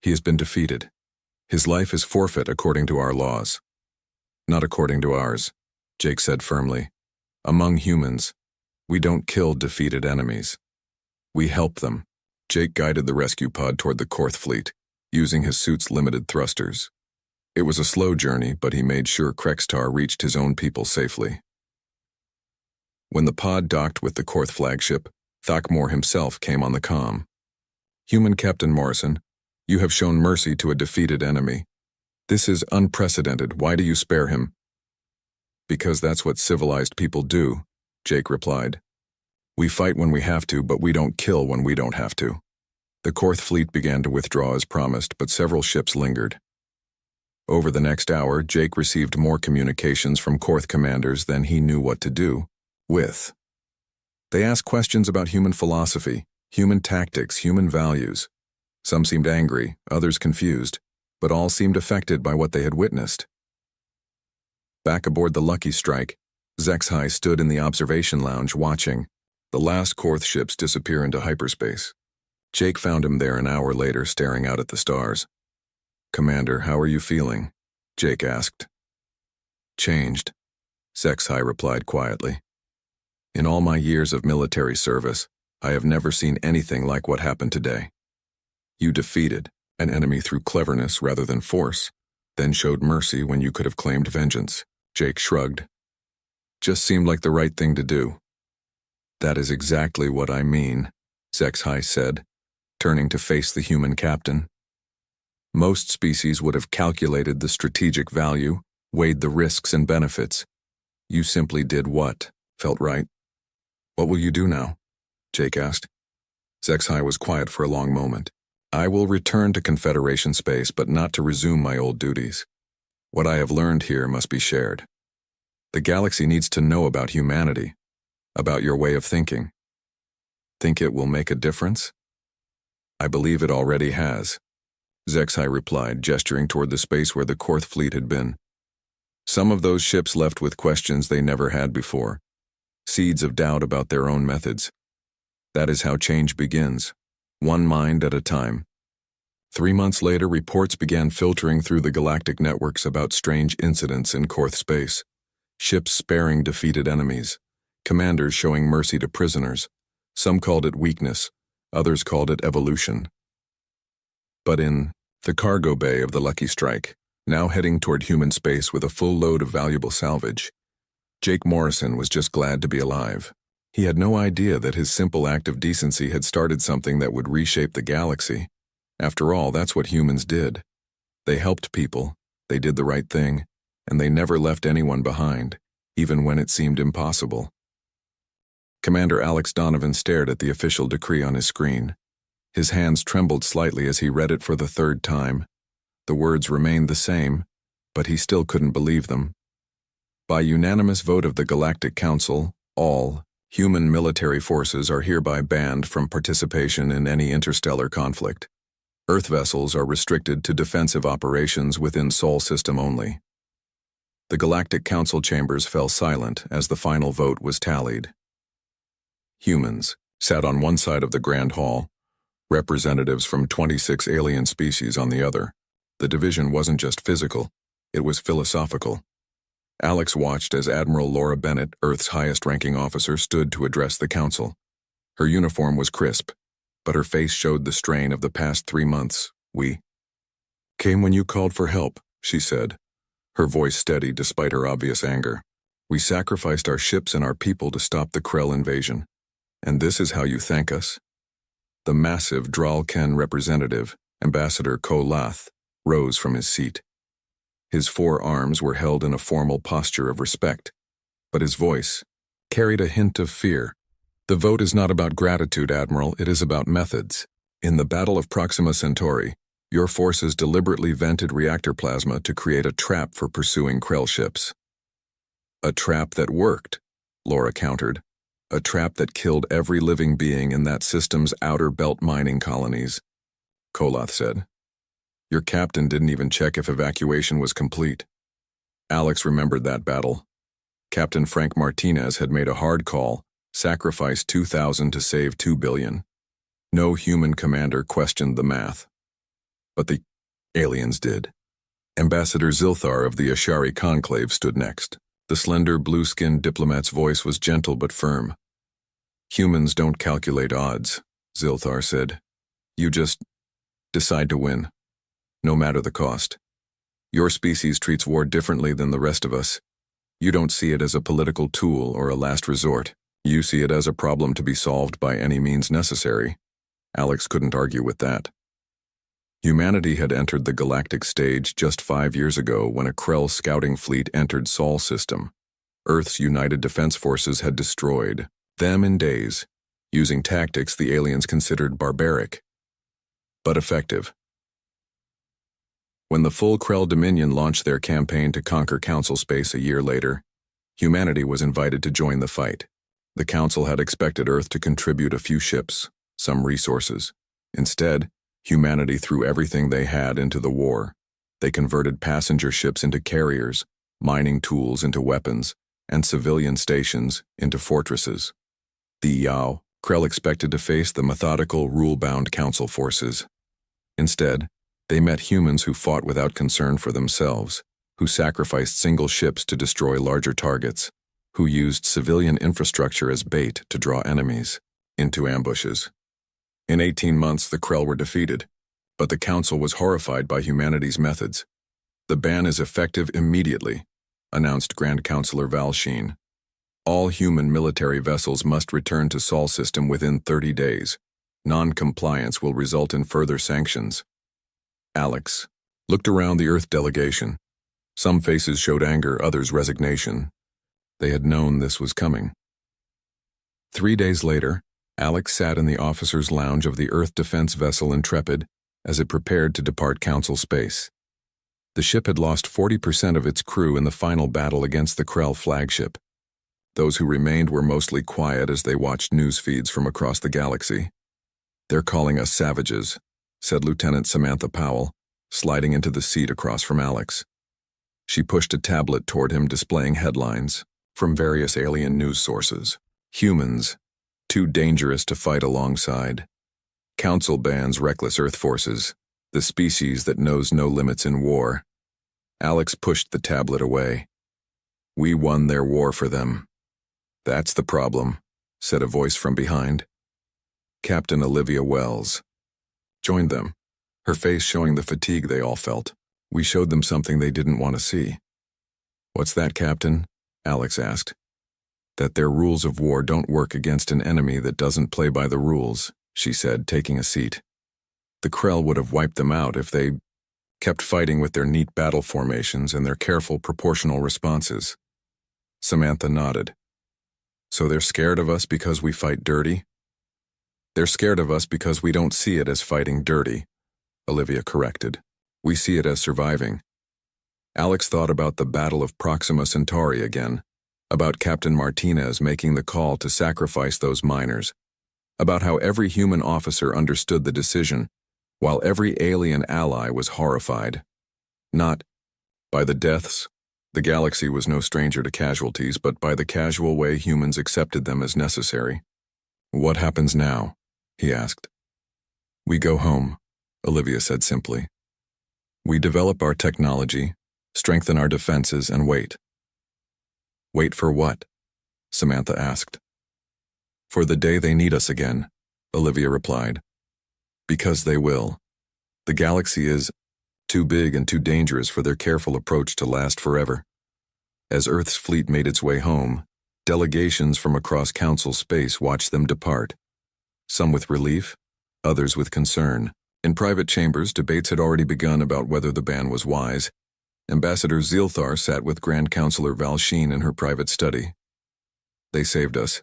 He has been defeated. His life is forfeit according to our laws." "Not according to ours," Jake said firmly. "Among humans, we don't kill defeated enemies. We help them." Jake guided the rescue pod toward the Korth fleet, using his suit's limited thrusters. It was a slow journey, but he made sure Krextar reached his own people safely. When the pod docked with the Korth flagship, Thakmor himself came on the comm. "Human Captain Morrison, you have shown mercy to a defeated enemy. This is unprecedented. Why do you spare him?" "Because that's what civilized people do," Jake replied. "We fight when we have to, but we don't kill when we don't have to." The Korth fleet began to withdraw as promised, but several ships lingered. Over the next hour, Jake received more communications from Korth commanders than he knew what to do with. They asked questions about human philosophy, human tactics, human values. Some seemed angry, others confused, but all seemed affected by what they had witnessed. Back aboard the Lucky Strike, HFY stood in the observation lounge watching the last Korth ships disappear into hyperspace. Jake found him there an hour later, staring out at the stars. "Commander, how are you feeling?" Jake asked. Changed, Sexhi replied quietly. In all my years of military service, I have never seen anything like what happened today. You defeated an enemy through cleverness rather than force, then showed mercy when you could have claimed vengeance. Jake shrugged. Just seemed like the right thing to do. That is exactly what I mean, Sexhi said, turning to face the human captain. Most species would have calculated the strategic value, weighed the risks and benefits. You simply did what felt right. What will you do now? Jake asked. Sexhi was quiet for a long moment. I will return to Confederation space, but not to resume my old duties. What I have learned here must be shared. The galaxy needs to know about humanity, about your way of thinking. Think it will make a difference? I believe it already has, Sexhi replied, gesturing toward the space where the Korth fleet had been. Some of those ships left with questions they never had before, seeds of doubt about their own methods. That is how change begins, one mind at a time. 3 months later, reports began filtering through the galactic networks about strange incidents in Korth space. Ships sparing defeated enemies, commanders showing mercy to prisoners. Some called it weakness, others called it evolution. But in the cargo bay of the Lucky Strike, now heading toward human space with a full load of valuable salvage, Jake Morrison was just glad to be alive. He had no idea that his simple act of decency had started something that would reshape the galaxy. After all, that's what humans did. They helped people, they did the right thing, and they never left anyone behind, even when it seemed impossible. Commander Alex Donovan stared at the official decree on his screen. His hands trembled slightly as he read it for the 3rd time. The words remained the same, but he still couldn't believe them. By unanimous vote of the Galactic Council, all human military forces are hereby banned from participation in any interstellar conflict. Earth vessels are restricted to defensive operations within Sol system only. The Galactic Council chambers fell silent as the final vote was tallied. Humans sat on one side of the Grand Hall, representatives from 26 alien species on the other. The division wasn't just physical, it was philosophical. Alex watched as Admiral Laura Bennett, Earth's highest-ranking officer, stood to address the council. Her uniform was crisp, but her face showed the strain of the past 3 months. We came when you called for help, she said, her voice steady despite her obvious anger. We sacrificed our ships and our people to stop the Krell invasion. And this is how you thank us? The massive Dral-Ken representative, Ambassador Ko Lath, rose from his seat. His 4 arms were held in a formal posture of respect, but his voice carried a hint of fear. The vote is not about gratitude, Admiral, it is about methods. In the Battle of Proxima Centauri, your forces deliberately vented reactor plasma to create a trap for pursuing Krell ships. A trap that worked, Laura countered. A trap that killed every living being in that system's outer belt mining colonies, Kolath said. Your captain didn't even check if evacuation was complete. Alex remembered that battle. Captain Frank Martinez had made a hard call, sacrificed 2,000 to save 2 billion. No human commander questioned the math. But the aliens did. Ambassador Zilthar of the Ashari Conclave stood next. The slender, blue-skinned diplomat's voice was gentle but firm. Humans don't calculate odds, Zilthar said. You just decide to win, no matter the cost. Your species treats war differently than the rest of us. You don't see it as a political tool or a last resort. You see it as a problem to be solved by any means necessary. Alex couldn't argue with that. Humanity had entered the galactic stage just 5 years ago when a Krell scouting fleet entered Sol system. Earth's United Defense Forces had destroyed them in days, using tactics the aliens considered barbaric, but effective. When the full Krell Dominion launched their campaign to conquer Council space a year later, humanity was invited to join the fight. The Council had expected Earth to contribute a few ships, some resources. Instead, humanity threw everything they had into the war. They converted passenger ships into carriers, mining tools into weapons, and civilian stations into fortresses. The Yao, Krell expected to face the methodical, rule-bound Council forces. Instead, they met humans who fought without concern for themselves, who sacrificed single ships to destroy larger targets, who used civilian infrastructure as bait to draw enemies into ambushes. In 18 months, the Krell were defeated, but the Council was horrified by humanity's methods. "The ban is effective immediately," announced Grand Counselor Val Sheen. "All human military vessels must return to Sol system within 30 days. Non-compliance will result in further sanctions." Alex looked around the Earth delegation. Some faces showed anger, others resignation. They had known this was coming. 3 days later, Alex sat in the officer's lounge of the Earth defense vessel Intrepid as it prepared to depart Council space. The ship had lost 40% of its crew in the final battle against the Krell flagship. Those who remained were mostly quiet as they watched news feeds from across the galaxy. "They're calling us savages," said Lieutenant Samantha Powell, sliding into the seat across from Alex. She pushed a tablet toward him displaying headlines from various alien news sources. "Humans, too dangerous to fight alongside. Council bans reckless Earth forces, the species that knows no limits in war." Alex pushed the tablet away. "We won their war for them." "That's the problem," said a voice from behind. Captain Olivia Wells joined them, her face showing the fatigue they all felt. "We showed them something they didn't want to see." "What's that, Captain?" Alex asked. "That their rules of war don't work against an enemy that doesn't play by the rules," she said, taking a seat. "The Krell would have wiped them out if they kept fighting with their neat battle formations and their careful proportional responses." Samantha nodded. "So they're scared of us because we fight dirty?" "They're scared of us because we don't see it as fighting dirty," Olivia corrected. "We see it as surviving." Alex thought about the Battle of Proxima Centauri again, about Captain Martinez making the call to sacrifice those miners, about how every human officer understood the decision, while every alien ally was horrified. Not by the deaths. The galaxy was no stranger to casualties, but by the casual way humans accepted them as necessary. "What happens now?" he asked. "We go home," Olivia said simply. "We develop our technology, strengthen our defenses, and wait." "Wait for what?" Samantha asked. "For the day they need us again," Olivia replied. "Because they will. The galaxy is too big and too dangerous for their careful approach to last forever." As Earth's fleet made its way home, delegations from across Council space watched them depart. Some with relief, others with concern. In private chambers, debates had already begun about whether the ban was wise. Ambassador Zilthar sat with Grand Counselor Val Sheen in her private study. "They saved us,"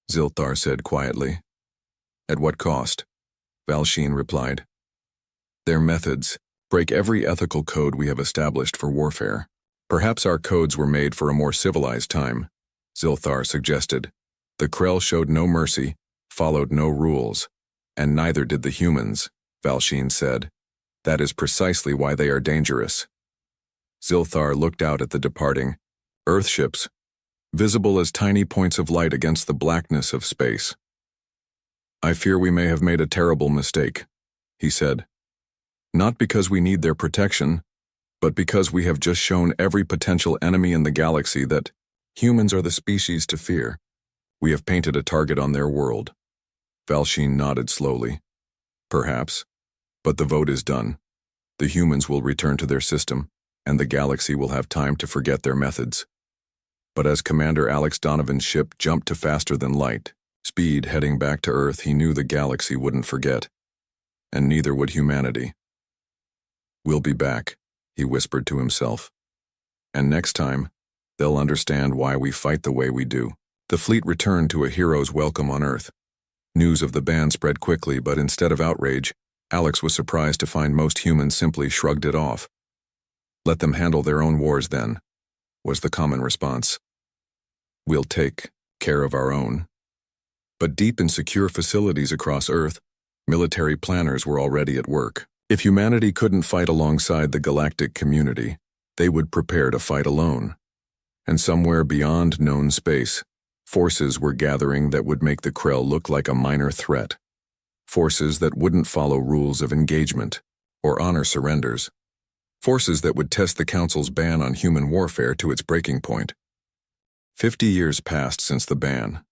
Zilthar said quietly. "At what cost?" Val Sheen replied. "Their methods break every ethical code we have established for warfare. Perhaps our codes were made for a more civilized time," Zilthar suggested. "The Krell showed no mercy, followed no rules, and neither did the humans," Val Sheen said. "That is precisely why they are dangerous." Zilthar looked out at the departing Earthships, visible as tiny points of light against the blackness of space. "I fear we may have made a terrible mistake," he said. "Not because we need their protection, but because we have just shown every potential enemy in the galaxy that humans are the species to fear. We have painted a target on their world." Val Sheen nodded slowly. "Perhaps, but the vote is done. The humans will return to their system, and the galaxy will have time to forget their methods." But as Commander Alex Donovan's ship jumped to faster than light speed heading back to Earth, he knew the galaxy wouldn't forget, and neither would humanity. "We'll be back," he whispered to himself. "And next time, they'll understand why we fight the way we do." The fleet returned to a hero's welcome on Earth. News of the ban spread quickly, but instead of outrage, Alex was surprised to find most humans simply shrugged it off. "Let them handle their own wars then," was the common response. "We'll take care of our own." But deep in secure facilities across Earth, military planners were already at work. If humanity couldn't fight alongside the galactic community, they would prepare to fight alone. And somewhere beyond known space, forces were gathering that would make the Krell look like a minor threat. Forces that wouldn't follow rules of engagement or honor surrenders. Forces that would test the Council's ban on human warfare to its breaking point. 50 years passed since the ban.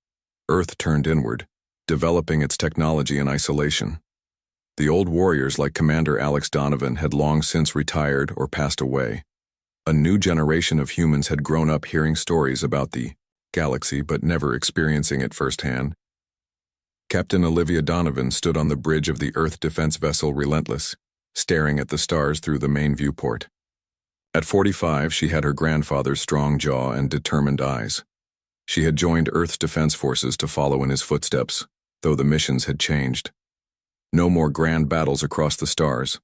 Earth turned inward, developing its technology in isolation. The old warriors like Commander Alex Donovan had long since retired or passed away. A new generation of humans had grown up hearing stories about the galaxy but never experiencing it firsthand. Captain Olivia Donovan stood on the bridge of the Earth defense vessel Relentless, staring at the stars through the main viewport. At 45, she had her grandfather's strong jaw and determined eyes. She had joined Earth's defense forces to follow in his footsteps, though the missions had changed. No more grand battles across the stars,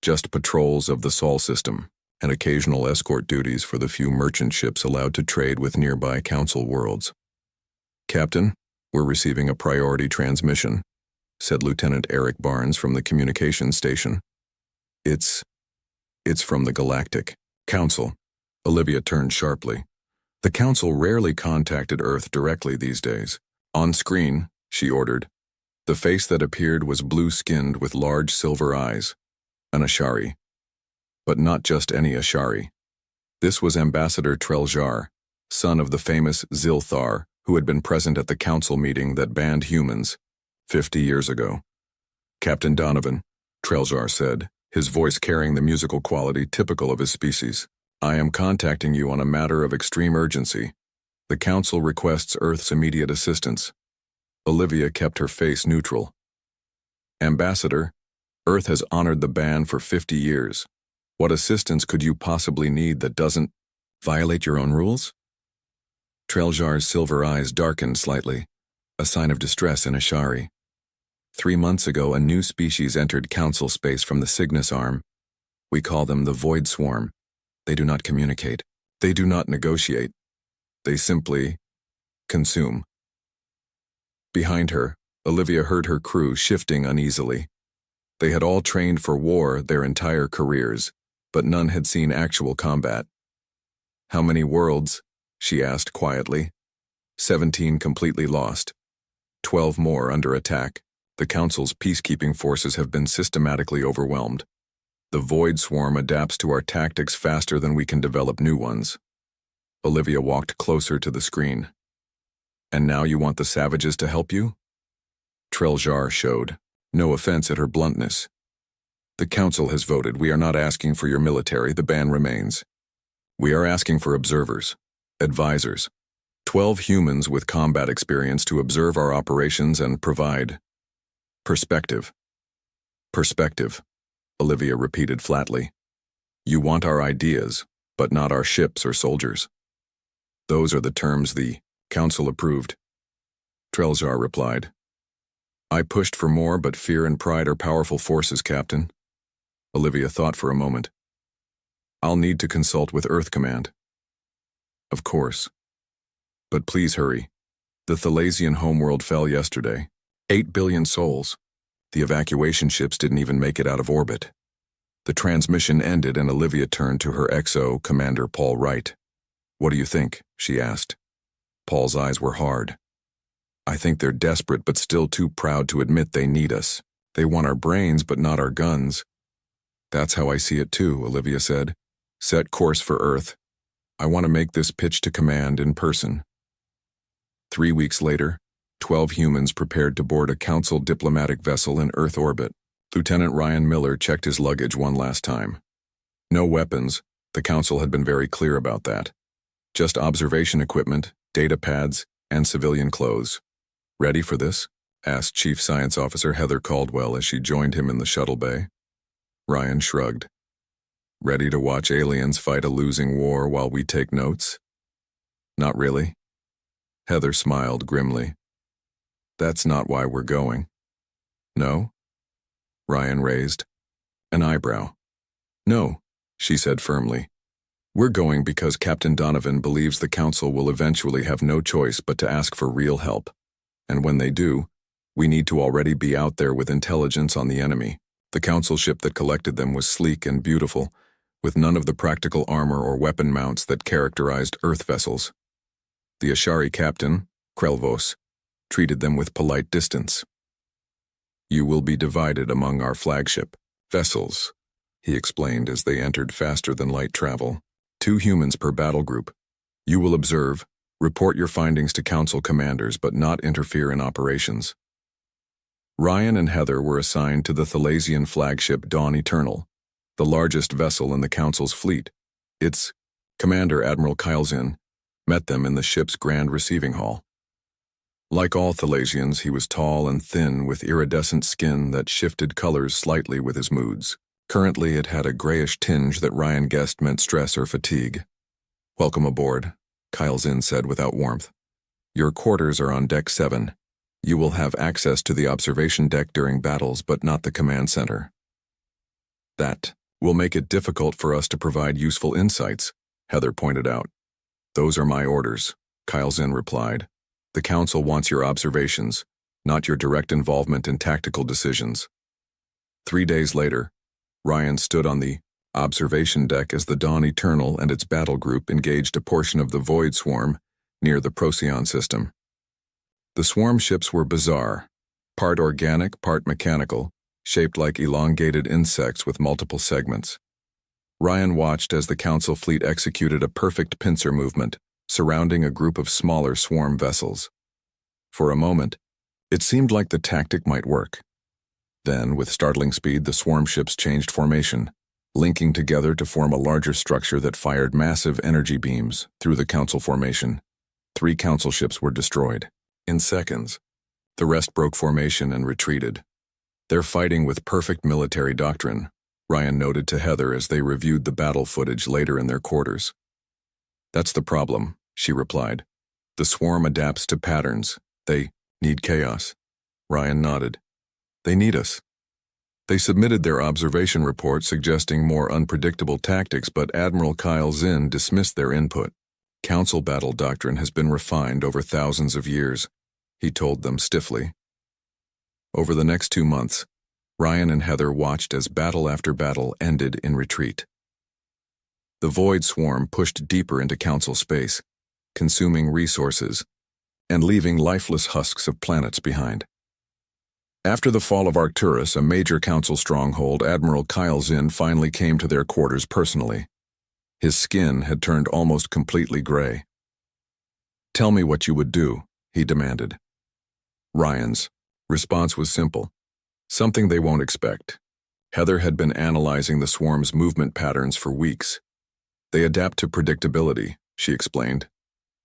just patrols of the Sol system and occasional escort duties for the few merchant ships allowed to trade with nearby Council worlds. "Captain, we're receiving a priority transmission," said Lieutenant Eric Barnes from the communications station. It's from the Galactic Council." Olivia turned sharply. The Council rarely contacted Earth directly these days. "On screen," she ordered. The face that appeared was blue-skinned with large silver eyes. An Ashari. But not just any Ashari. This was Ambassador Treljar, son of the famous Zilthar, who had been present at the Council meeting that banned humans 50 years ago. "Captain Donovan," Treljar said, his voice carrying the musical quality typical of his species, "I am contacting you on a matter of extreme urgency. The Council requests Earth's immediate assistance." Olivia kept her face neutral. "Ambassador, Earth has honored the ban for 50 years. What assistance could you possibly need that doesn't violate your own rules?" Treljar's silver eyes darkened slightly, a sign of distress in Ashari. 3 months ago, a new species entered Council space from the Cygnus arm. We call them the Void Swarm. They do not communicate. They do not negotiate. They simply consume. Behind her, Olivia heard her crew shifting uneasily. They had all trained for war their entire careers, but none had seen actual combat. "How many worlds?" she asked quietly. 17 completely lost. 12 more under attack. The Council's peacekeeping forces have been systematically overwhelmed. The Void Swarm adapts to our tactics faster than we can develop new ones. Olivia walked closer to the screen. "And now you want the savages to help you?" Treljar showed no offense at her bluntness. "The Council has voted. We are not asking for your military. The ban remains. We are asking for observers, advisors, 12 humans with combat experience to observe our operations and provide perspective." "Perspective," Olivia repeated flatly. "You want our ideas, but not our ships or soldiers." "Those are the terms the Council approved," Treljar replied. "I pushed for more, but fear and pride are powerful forces, Captain." Olivia thought for a moment. "I'll need to consult with Earth Command." "Of course. But please hurry. The Thalasian homeworld fell yesterday. 8 billion souls. The evacuation ships didn't even make it out of orbit." The transmission ended and Olivia turned to her XO, Commander Paul Wright. "What do you think?" she asked. Paul's eyes were hard. "I think they're desperate but still too proud to admit they need us. They want our brains but not our guns." "That's how I see it too," Olivia said. "Set course for Earth. I want to make this pitch to command in person." 3 weeks later, 12 humans prepared to board a Council diplomatic vessel in Earth orbit. Lieutenant Ryan Miller checked his luggage one last time. No weapons. The Council had been very clear about that. Just observation equipment, data pads, and civilian clothes. "Ready for this?" asked Chief Science Officer Heather Caldwell as she joined him in the shuttle bay. Ryan shrugged. "Ready to watch aliens fight a losing war while we take notes?" "Not really." Heather smiled grimly. "That's not why we're going." "No?" Ryan raised an eyebrow. "No," she said firmly. "We're going because Captain Donovan believes the Council will eventually have no choice but to ask for real help. And when they do, we need to already be out there with intelligence on the enemy." The Council ship that collected them was sleek and beautiful, with none of the practical armor or weapon mounts that characterized Earth vessels. The Ashari captain, Krelvos, treated them with polite distance. "You will be divided among our flagship vessels," he explained as they entered faster-than-light travel. 2 humans per battle group. You will observe, report your findings to council commanders but not interfere in operations. Ryan and Heather were assigned to the Thalasian flagship Dawn Eternal, the largest vessel in the council's fleet. Its commander, Admiral Kylezin, met them in the ship's grand receiving hall. Like all Thalasians, he was tall and thin with iridescent skin that shifted colors slightly with his moods. Currently, it had a grayish tinge that Ryan guessed meant stress or fatigue. Welcome aboard, Kylezin said without warmth. Your quarters are on Deck 7. You will have access to the observation deck during battles, but not the command center. That will make it difficult for us to provide useful insights, Heather pointed out. Those are my orders, Kylezin replied. The council wants your observations, not your direct involvement in tactical decisions. 3 days later, Ryan stood on the observation deck as the Dawn Eternal and its battle group engaged a portion of the Void Swarm near the Procyon system. The swarm ships were bizarre, part organic, part mechanical, shaped like elongated insects with multiple segments. Ryan watched as the council fleet executed a perfect pincer movement, surrounding a group of smaller swarm vessels. For a moment, it seemed like the tactic might work. Then, with startling speed, the swarm ships changed formation, linking together to form a larger structure that fired massive energy beams through the council formation. 3 council ships were destroyed. In seconds, the rest broke formation and retreated. They're fighting with perfect military doctrine, Ryan noted to Heather as they reviewed the battle footage later in their quarters. That's the problem, she replied. The swarm adapts to patterns. They need chaos. Ryan nodded. They need us. They submitted their observation report suggesting more unpredictable tactics, but Admiral Kylezin dismissed their input. Council battle doctrine has been refined over thousands of years, he told them stiffly. Over the next 2 months, Ryan and Heather watched as battle after battle ended in retreat. The Void Swarm pushed deeper into Council space, consuming resources and leaving lifeless husks of planets behind. After the fall of Arcturus, a major Council stronghold, Admiral Kylezin finally came to their quarters personally. His skin had turned almost completely gray. Tell me what you would do, he demanded. Ryan's response was simple. Something they won't expect. Heather had been analyzing the swarm's movement patterns for weeks. They adapt to predictability, she explained.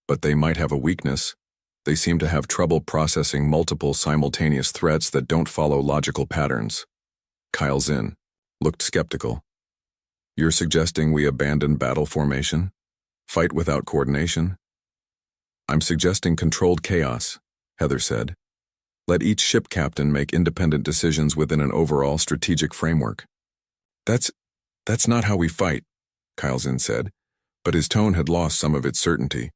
But they might have a weakness. They seem to have trouble processing multiple simultaneous threats that don't follow logical patterns. Kylezin looked skeptical. You're suggesting we abandon battle formation? Fight without coordination? I'm suggesting controlled chaos, Heather said. Let each ship captain make independent decisions within an overall strategic framework. That's not how we fight, Kylezin said, but his tone had lost some of its certainty.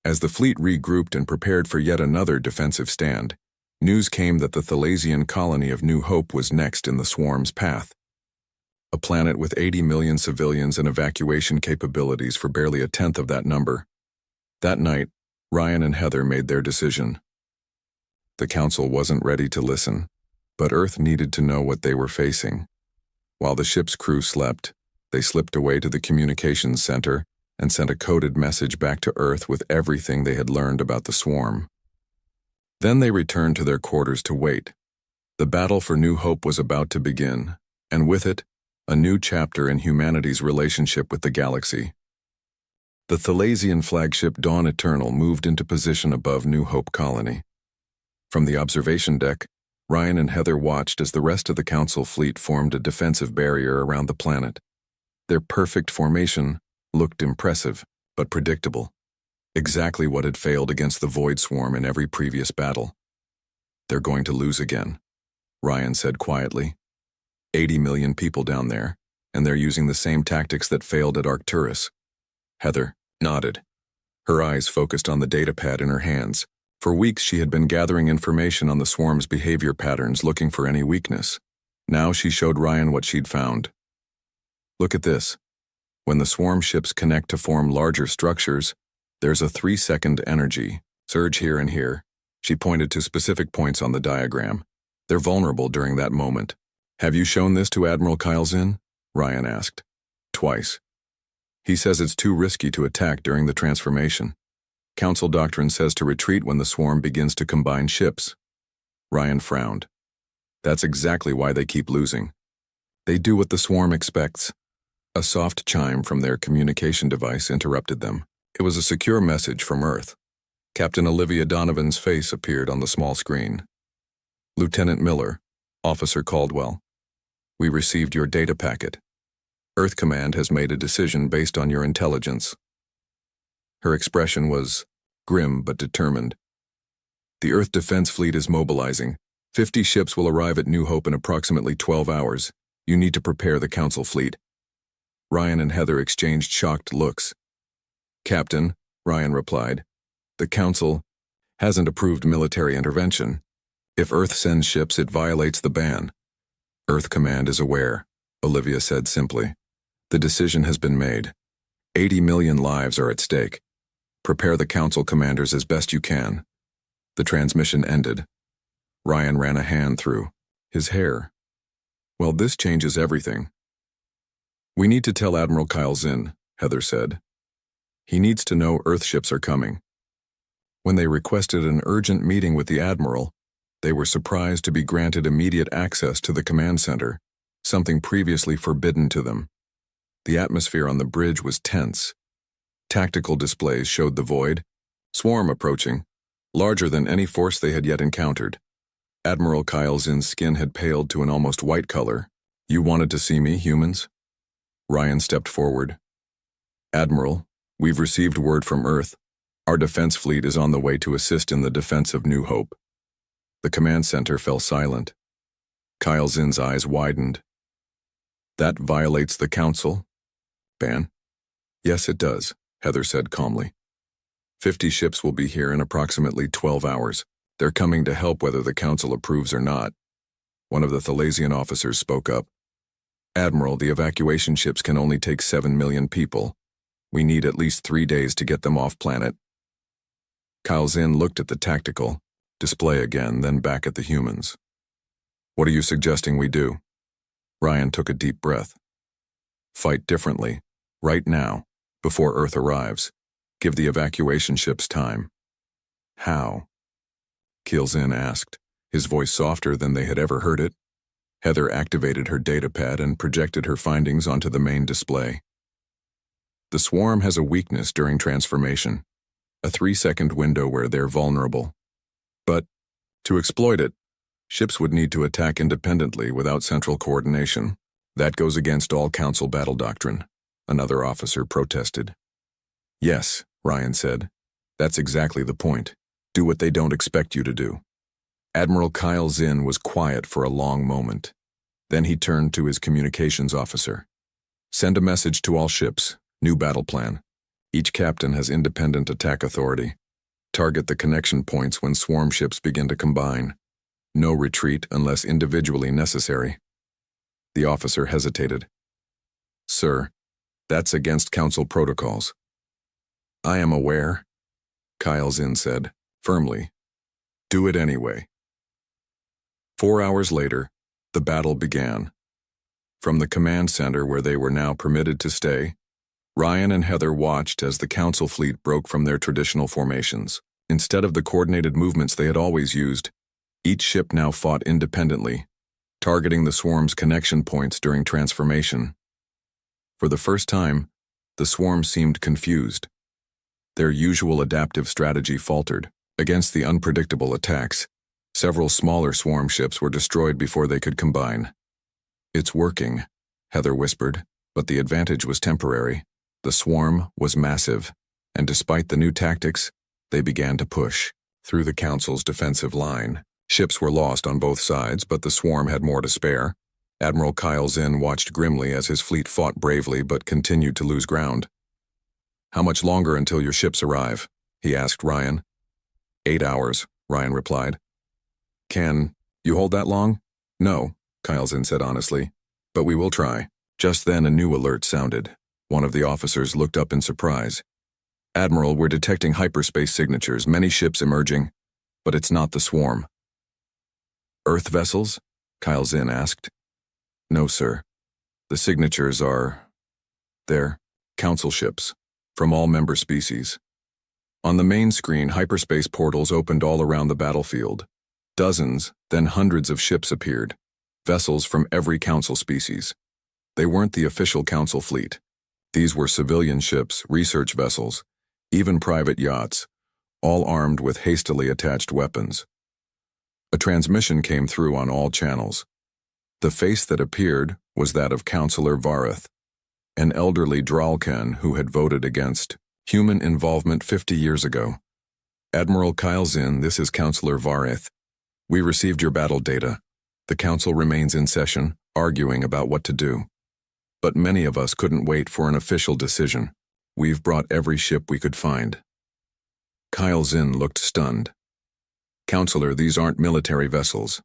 As the fleet regrouped and prepared for yet another defensive stand, news came that the Thalasian colony of New Hope was next in the swarm's path. A planet with 80 million civilians and evacuation capabilities for barely 1/10 of that number. That night, Ryan and Heather made their decision. The council wasn't ready to listen, but Earth needed to know what they were facing. While the ship's crew slept, they slipped away to the communications center and sent a coded message back to Earth with everything they had learned about the swarm. Then they returned to their quarters to wait. The battle for New Hope was about to begin, and with it, a new chapter in humanity's relationship with the galaxy. The Thalasian flagship Dawn Eternal moved into position above New Hope Colony. From the observation deck, Ryan and Heather watched as the rest of the Council fleet formed a defensive barrier around the planet. Their perfect formation looked impressive, but predictable. Exactly what had failed against the Void Swarm in every previous battle. They're going to lose again, Ryan said quietly. 80 million people down there, and they're using the same tactics that failed at Arcturus. Heather nodded. Her eyes focused on the datapad in her hands. For weeks she had been gathering information on the swarm's behavior patterns, looking for any weakness. Now she showed Ryan what she'd found. Look at this. When the swarm ships connect to form larger structures, there's a 3-second energy surge here and here. She pointed to specific points on the diagram. They're vulnerable during that moment. Have you shown this to Admiral Kylezin? Ryan asked. Twice. He says it's too risky to attack during the transformation. Council doctrine says to retreat when the swarm begins to combine ships. Ryan frowned. That's exactly why they keep losing. They do what the swarm expects. A soft chime from their communication device interrupted them. It was a secure message from Earth. Captain Olivia Donovan's face appeared on the small screen. Lieutenant Miller, Officer Caldwell, we received your data packet. Earth Command has made a decision based on your intelligence. Her expression was grim but determined. The Earth Defense Fleet is mobilizing. 50 ships will arrive at New Hope in approximately 12 hours. You need to prepare the Council fleet. Ryan and Heather exchanged shocked looks. Captain, Ryan replied, the Council hasn't approved military intervention. If Earth sends ships, it violates the ban. Earth Command is aware, Olivia said simply. The decision has been made. 80 million lives are at stake. Prepare the Council commanders as best you can. The transmission ended. Ryan ran a hand through his hair. Well, this changes everything. We need to tell Admiral Kyle Zinn, Heather said. He needs to know Earth ships are coming. When they requested an urgent meeting with the Admiral, they were surprised to be granted immediate access to the command center, something previously forbidden to them. The atmosphere on the bridge was tense. Tactical displays showed the void, swarm approaching, larger than any force they had yet encountered. Admiral Kyle Zinn's skin had paled to an almost white color. You wanted to see me, humans? Ryan stepped forward. Admiral, we've received word from Earth. Our defense fleet is on the way to assist in the defense of New Hope. The command center fell silent. Kyle Zinn's eyes widened. That violates the Council ban? Yes, it does, Heather said calmly. 50 ships will be here in approximately 12 hours. They're coming to help whether the Council approves or not. One of the Thalasian officers spoke up. Admiral, the evacuation ships can only take 7 million people. We need at least 3 days to get them off planet. Kyle Zinn looked at the tactical display again, then back at the humans. What are you suggesting we do? Ryan took a deep breath. Fight differently, right now, before Earth arrives. Give the evacuation ships time. How? Kyle Zinn asked, his voice softer than they had ever heard it. Heather activated her datapad and projected her findings onto the main display. The swarm has a weakness during transformation, a 3-second window where they're vulnerable. But, to exploit it, ships would need to attack independently without central coordination. That goes against all Council battle doctrine, another officer protested. Yes, Ryan said. That's exactly the point. Do what they don't expect you to do. Admiral Kyle Zinn was quiet for a long moment. Then he turned to his communications officer. Send a message to all ships. New battle plan. Each captain has independent attack authority. Target the connection points when swarm ships begin to combine. No retreat unless individually necessary. The officer hesitated. Sir, that's against Council protocols. I am aware, Kyle Zinn said, firmly. Do it anyway. 4 hours later, the battle began. From the command center where they were now permitted to stay, Ryan and Heather watched as the Council fleet broke from their traditional formations. Instead of the coordinated movements they had always used, each ship now fought independently, targeting the swarm's connection points during transformation. For the first time, the swarm seemed confused. Their usual adaptive strategy faltered. Against the unpredictable attacks, several smaller swarm ships were destroyed before they could combine. It's working, Heather whispered, but the advantage was temporary. The swarm was massive, and despite the new tactics, they began to push through the Council's defensive line. Ships were lost on both sides, but the swarm had more to spare. Admiral Kyle Zinn watched grimly as his fleet fought bravely but continued to lose ground. How much longer until your ships arrive? He asked Ryan. 8 hours, Ryan replied. Can you hold that long? No, Kyle Zinn said honestly, but we will try. Just then a new alert sounded. One of the officers looked up in surprise. Admiral, we're detecting hyperspace signatures, many ships emerging, but it's not the swarm. Earth vessels? Kyle Zinn asked. No, sir. The signatures are there, council ships, from all member species. On the main screen, hyperspace portals opened all around the battlefield. Dozens, then hundreds of ships appeared, vessels from every council species. They weren't the official council fleet. These were civilian ships, research vessels, even private yachts, all armed with hastily attached weapons. A transmission came through on all channels. The face that appeared was that of Councillor Vareth, an elderly Dralkan who had voted against human involvement 50 years ago. Admiral Kyle Zinn, this is Councillor Vareth. We received your battle data. The council remains in session, arguing about what to do. But many of us couldn't wait for an official decision. We've brought every ship we could find. Kyle Zinn looked stunned. Counselor, these aren't military vessels.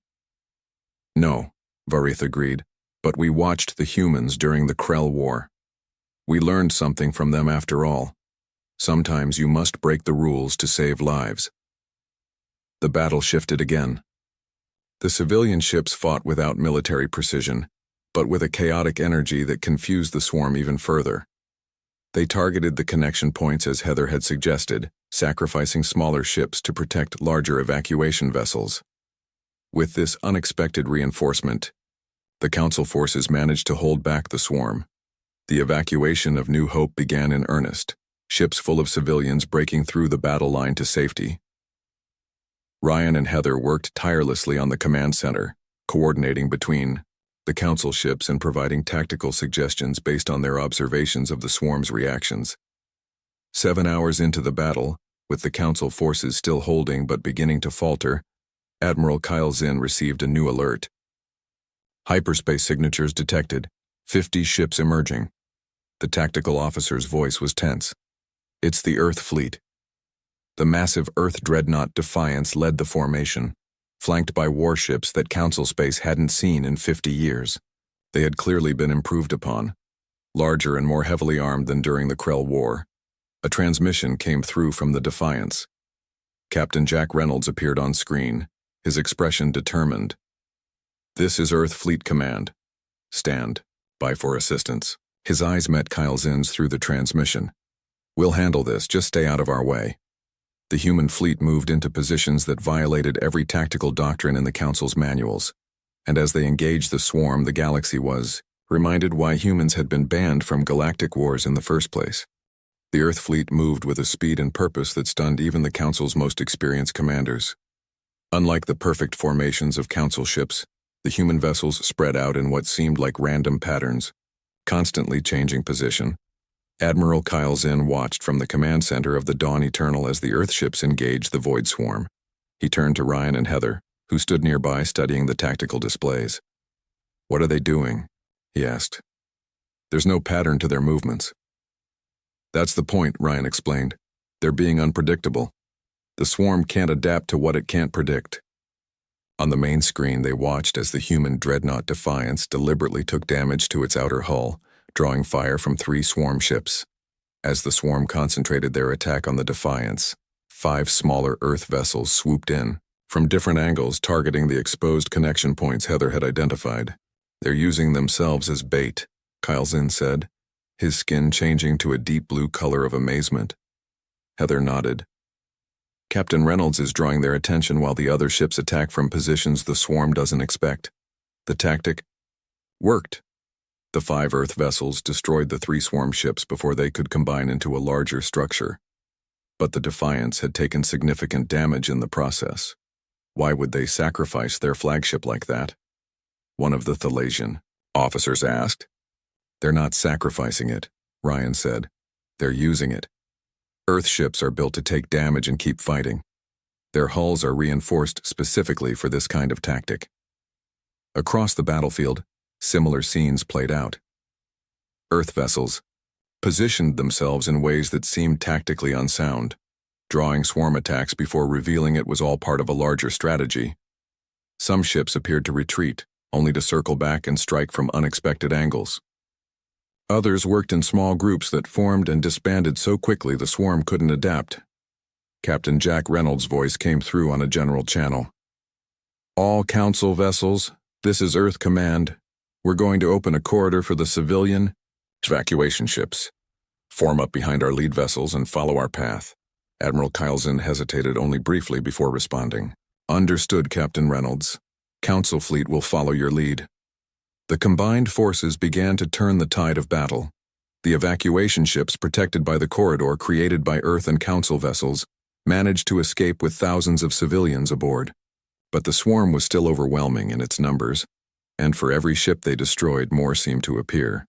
No, Vareth agreed, but we watched the humans during the Krell War. We learned something from them after all. Sometimes you must break the rules to save lives. The battle shifted again. The civilian ships fought without military precision, but with a chaotic energy that confused the swarm even further. They targeted the connection points as Heather had suggested, sacrificing smaller ships to protect larger evacuation vessels. With this unexpected reinforcement, the Council forces managed to hold back the swarm. The evacuation of New Hope began in earnest, ships full of civilians breaking through the battle line to safety. Ryan and Heather worked tirelessly on the command center, coordinating between the Council ships and providing tactical suggestions based on their observations of the swarm's reactions. 7 hours into the battle, with the Council forces still holding but beginning to falter, Admiral Kyle Zinn received a new alert. Hyperspace signatures detected, 50 ships emerging. The tactical officer's voice was tense. It's the Earth fleet. The massive Earth dreadnought Defiance led the formation, flanked by warships that Council space hadn't seen in 50 years. They had clearly been improved upon, larger and more heavily armed than during the Krell War. A transmission came through from the Defiance. Captain Jack Reynolds appeared on screen, his expression determined. This is Earth Fleet Command. Stand by for assistance. His eyes met Kyle Zinn's through the transmission. We'll handle this, just stay out of our way. The human fleet moved into positions that violated every tactical doctrine in the Council's manuals, and as they engaged the swarm, the galaxy was reminded why humans had been banned from galactic wars in the first place. The Earth fleet moved with a speed and purpose that stunned even the Council's most experienced commanders. Unlike the perfect formations of Council ships, the human vessels spread out in what seemed like random patterns, constantly changing position. Admiral Kyle Zinn watched from the command center of the Dawn Eternal as the Earth ships engaged the Void Swarm. He turned to Ryan and Heather, who stood nearby studying the tactical displays. What are they doing? He asked. There's no pattern to their movements. That's the point, Ryan explained. They're being unpredictable. The swarm can't adapt to what it can't predict. On the main screen, they watched as the human dreadnought Defiance deliberately took damage to its outer hull, drawing fire from 3 swarm ships. As the swarm concentrated their attack on the Defiance, 5 smaller Earth vessels swooped in, from different angles targeting the exposed connection points Heather had identified. They're using themselves as bait, Kyle Zinn said, his skin changing to a deep blue color of amazement. Heather nodded. Captain Reynolds is drawing their attention while the other ships attack from positions the swarm doesn't expect. The tactic worked. The 5 Earth vessels destroyed the 3 swarm ships before they could combine into a larger structure. But the Defiance had taken significant damage in the process. Why would they sacrifice their flagship like that? One of the Thalasian officers asked. They're not sacrificing it, Ryan said. They're using it. Earth ships are built to take damage and keep fighting. Their hulls are reinforced specifically for this kind of tactic. Across the battlefield, similar scenes played out. Earth vessels positioned themselves in ways that seemed tactically unsound, drawing swarm attacks before revealing it was all part of a larger strategy. Some ships appeared to retreat, only to circle back and strike from unexpected angles. Others worked in small groups that formed and disbanded so quickly the swarm couldn't adapt. Captain Jack Reynolds' voice came through on a general channel. All Council vessels, this is Earth Command. We're going to open a corridor for the civilian evacuation ships. Form up behind our lead vessels and follow our path. Admiral Kylezin hesitated only briefly before responding. Understood, Captain Reynolds. Council fleet will follow your lead. The combined forces began to turn the tide of battle. The evacuation ships protected by the corridor created by Earth and Council vessels managed to escape with thousands of civilians aboard. But the swarm was still overwhelming in its numbers, and for every ship they destroyed, more seemed to appear.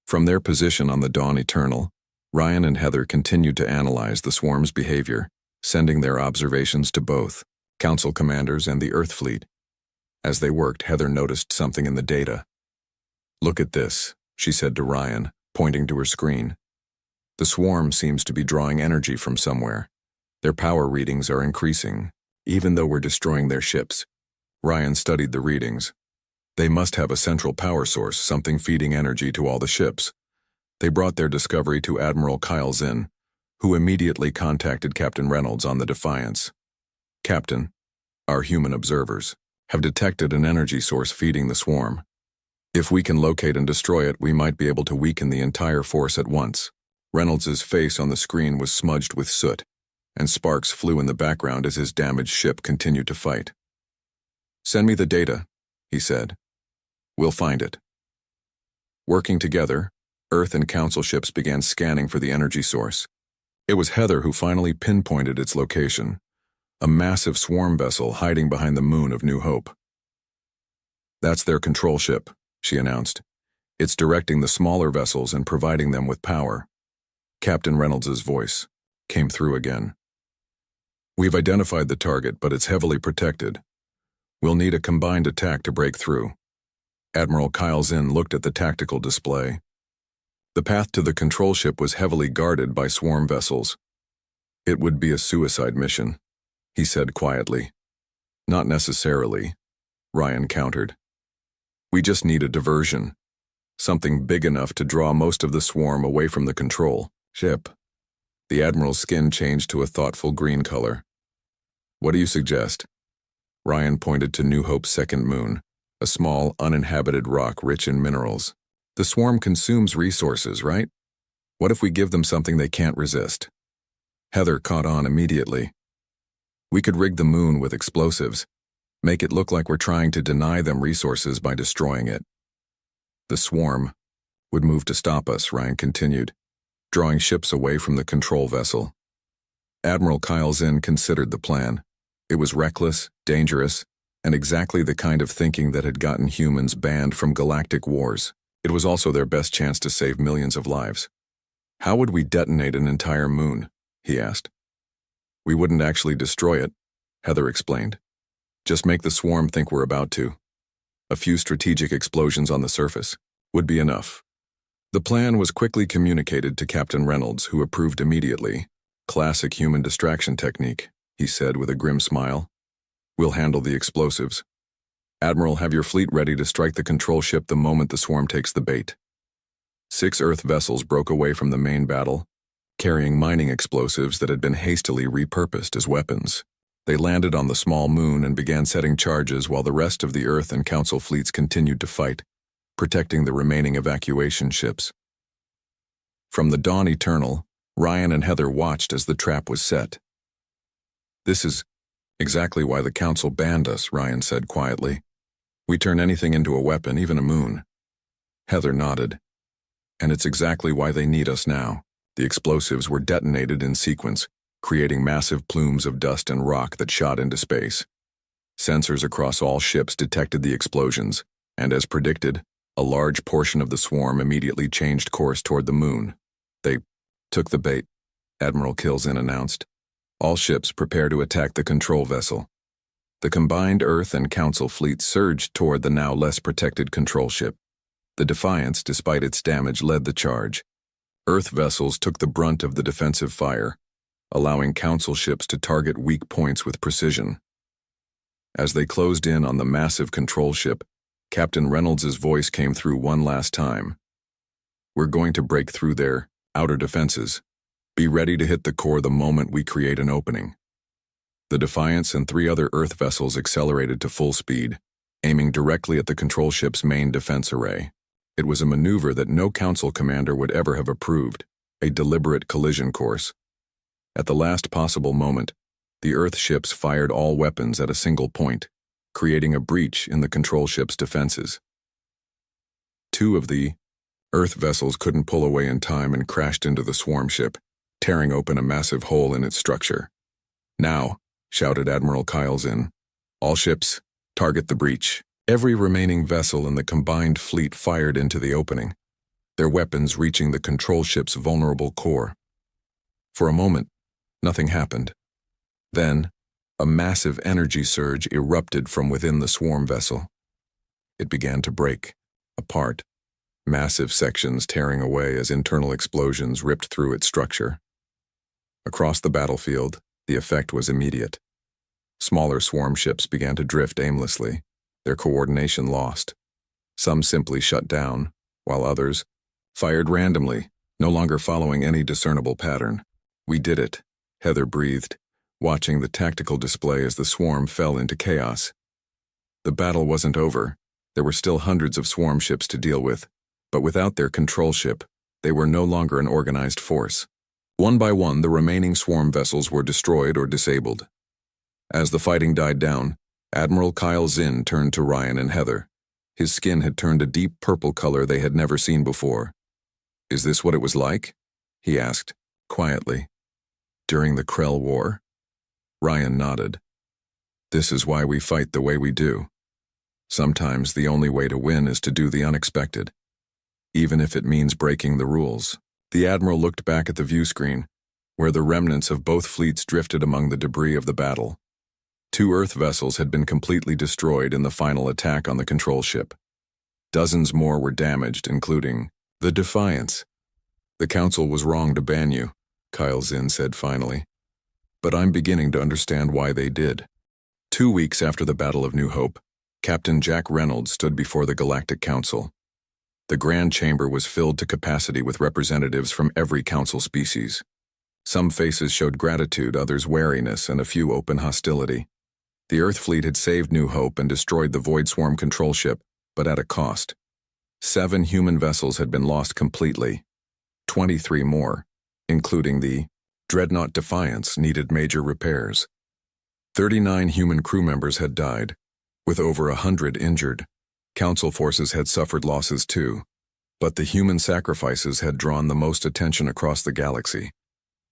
From their position on the Dawn Eternal, Ryan and Heather continued to analyze the swarm's behavior, sending their observations to both Council commanders and the Earth fleet. As they worked, Heather noticed something in the data. "Look at this," she said to Ryan, pointing to her screen. "The swarm seems to be drawing energy from somewhere. Their power readings are increasing, even though we're destroying their ships." Ryan studied the readings. They must have a central power source, something feeding energy to all the ships. They brought their discovery to Admiral Kylezin, who immediately contacted Captain Reynolds on the Defiance. "Captain, our human observers have detected an energy source feeding the swarm. If we can locate and destroy it, we might be able to weaken the entire force at once." Reynolds's face on the screen was smudged with soot, and sparks flew in the background as his damaged ship continued to fight. "Send me the data," he said. "We'll find it." Working together, Earth and Council ships began scanning for the energy source. It was Heather who finally pinpointed its location, a massive swarm vessel hiding behind the moon of New Hope. "That's their control ship," she announced. "It's directing the smaller vessels and providing them with power." Captain Reynolds's voice came through again. "We've identified the target, but it's heavily protected. We'll need a combined attack to break through." Admiral Kylezin looked at the tactical display. The path to the control ship was heavily guarded by swarm vessels. "It would be a suicide mission," he said quietly. "Not necessarily," Ryan countered. "We just need a diversion. Something big enough to draw most of the swarm away from the control ship." The Admiral's skin changed to a thoughtful green color. "What do you suggest?" Ryan pointed to New Hope's second moon, a small, uninhabited rock rich in minerals. "The swarm consumes resources, right? What if we give them something they can't resist?" Heather caught on immediately. "We could rig the moon with explosives, make it look like we're trying to deny them resources by destroying it." "The swarm would move to stop us," Ryan continued, drawing ships away from the control vessel. Admiral Kylezin considered the plan. It was reckless, dangerous, and exactly the kind of thinking that had gotten humans banned from galactic wars. It was also their best chance to save millions of lives. "How would we detonate an entire moon?" he asked. "We wouldn't actually destroy it," Heather explained. "Just make the swarm think we're about to. A few strategic explosions on the surface would be enough." The plan was quickly communicated to Captain Reynolds, who approved immediately. "Classic human distraction technique," he said with a grim smile. "We'll handle the explosives. Admiral, have your fleet ready to strike the control ship the moment the swarm takes the bait." 6 Earth vessels broke away from the main battle, carrying mining explosives that had been hastily repurposed as weapons. They landed on the small moon and began setting charges while the rest of the Earth and Council fleets continued to fight, protecting the remaining evacuation ships. From the Dawn Eternal, Ryan and Heather watched as the trap was set. "This is exactly why the Council banned us," Ryan said quietly. "We turn anything into a weapon, even a moon." Heather nodded. "And it's exactly why they need us now." The explosives were detonated in sequence, creating massive plumes of dust and rock that shot into space. Sensors across all ships detected the explosions, and as predicted, a large portion of the swarm immediately changed course toward the moon. "They took the bait," Admiral Kylezin announced. "All ships prepare to attack the control vessel." The combined Earth and Council fleets surged toward the now less protected control ship. The Defiance, despite its damage, led the charge. Earth vessels took the brunt of the defensive fire, allowing Council ships to target weak points with precision. As they closed in on the massive control ship, Captain Reynolds's voice came through one last time. "We're going to break through their outer defenses. Be ready to hit the core the moment we create an opening." The Defiance and 3 other Earth vessels accelerated to full speed, aiming directly at the control ship's main defense array. It was a maneuver that no Council commander would ever have approved, a deliberate collision course. At the last possible moment, the Earth ships fired all weapons at a single point, creating a breach in the control ship's defenses. Two of the Earth vessels couldn't pull away in time and crashed into the swarm ship, tearing open a massive hole in its structure. "Now," shouted Admiral Kylezin, "all ships, target the breach." Every remaining vessel in the combined fleet fired into the opening, their weapons reaching the control ship's vulnerable core. For a moment, nothing happened. Then, a massive energy surge erupted from within the swarm vessel. It began to break apart, massive sections tearing away as internal explosions ripped through its structure. Across the battlefield, the effect was immediate. Smaller swarm ships began to drift aimlessly, their coordination lost. Some simply shut down, while others fired randomly, no longer following any discernible pattern. "We did it," Heather breathed, watching the tactical display as the swarm fell into chaos. The battle wasn't over. There were still hundreds of swarm ships to deal with, but without their control ship, they were no longer an organized force. One by one, the remaining swarm vessels were destroyed or disabled. As the fighting died down, Admiral Kylezin turned to Ryan and Heather. His skin had turned a deep purple color they had never seen before. "Is this what it was like?" he asked, quietly. "During the Krell War?" Ryan nodded. "This is why we fight the way we do. Sometimes the only way to win is to do the unexpected, even if it means breaking the rules." The Admiral looked back at the view screen, where the remnants of both fleets drifted among the debris of the battle. 2 Earth vessels had been completely destroyed in the final attack on the control ship. Dozens more were damaged, including the Defiance. "The Council was wrong to ban you," Kylezin said finally, "but I'm beginning to understand why they did." 2 weeks after the Battle of New Hope, Captain Jack Reynolds stood before the Galactic Council. The Grand Chamber was filled to capacity with representatives from every Council species. Some faces showed gratitude, others wariness, and a few open hostility. The Earth fleet had saved New Hope and destroyed the Void Swarm control ship, but at a cost. 7 human vessels had been lost completely. 23 more, including the Dreadnought Defiance, needed major repairs. 39 human crew members had died, with over 100 injured. Council forces had suffered losses too, but the human sacrifices had drawn the most attention across the galaxy.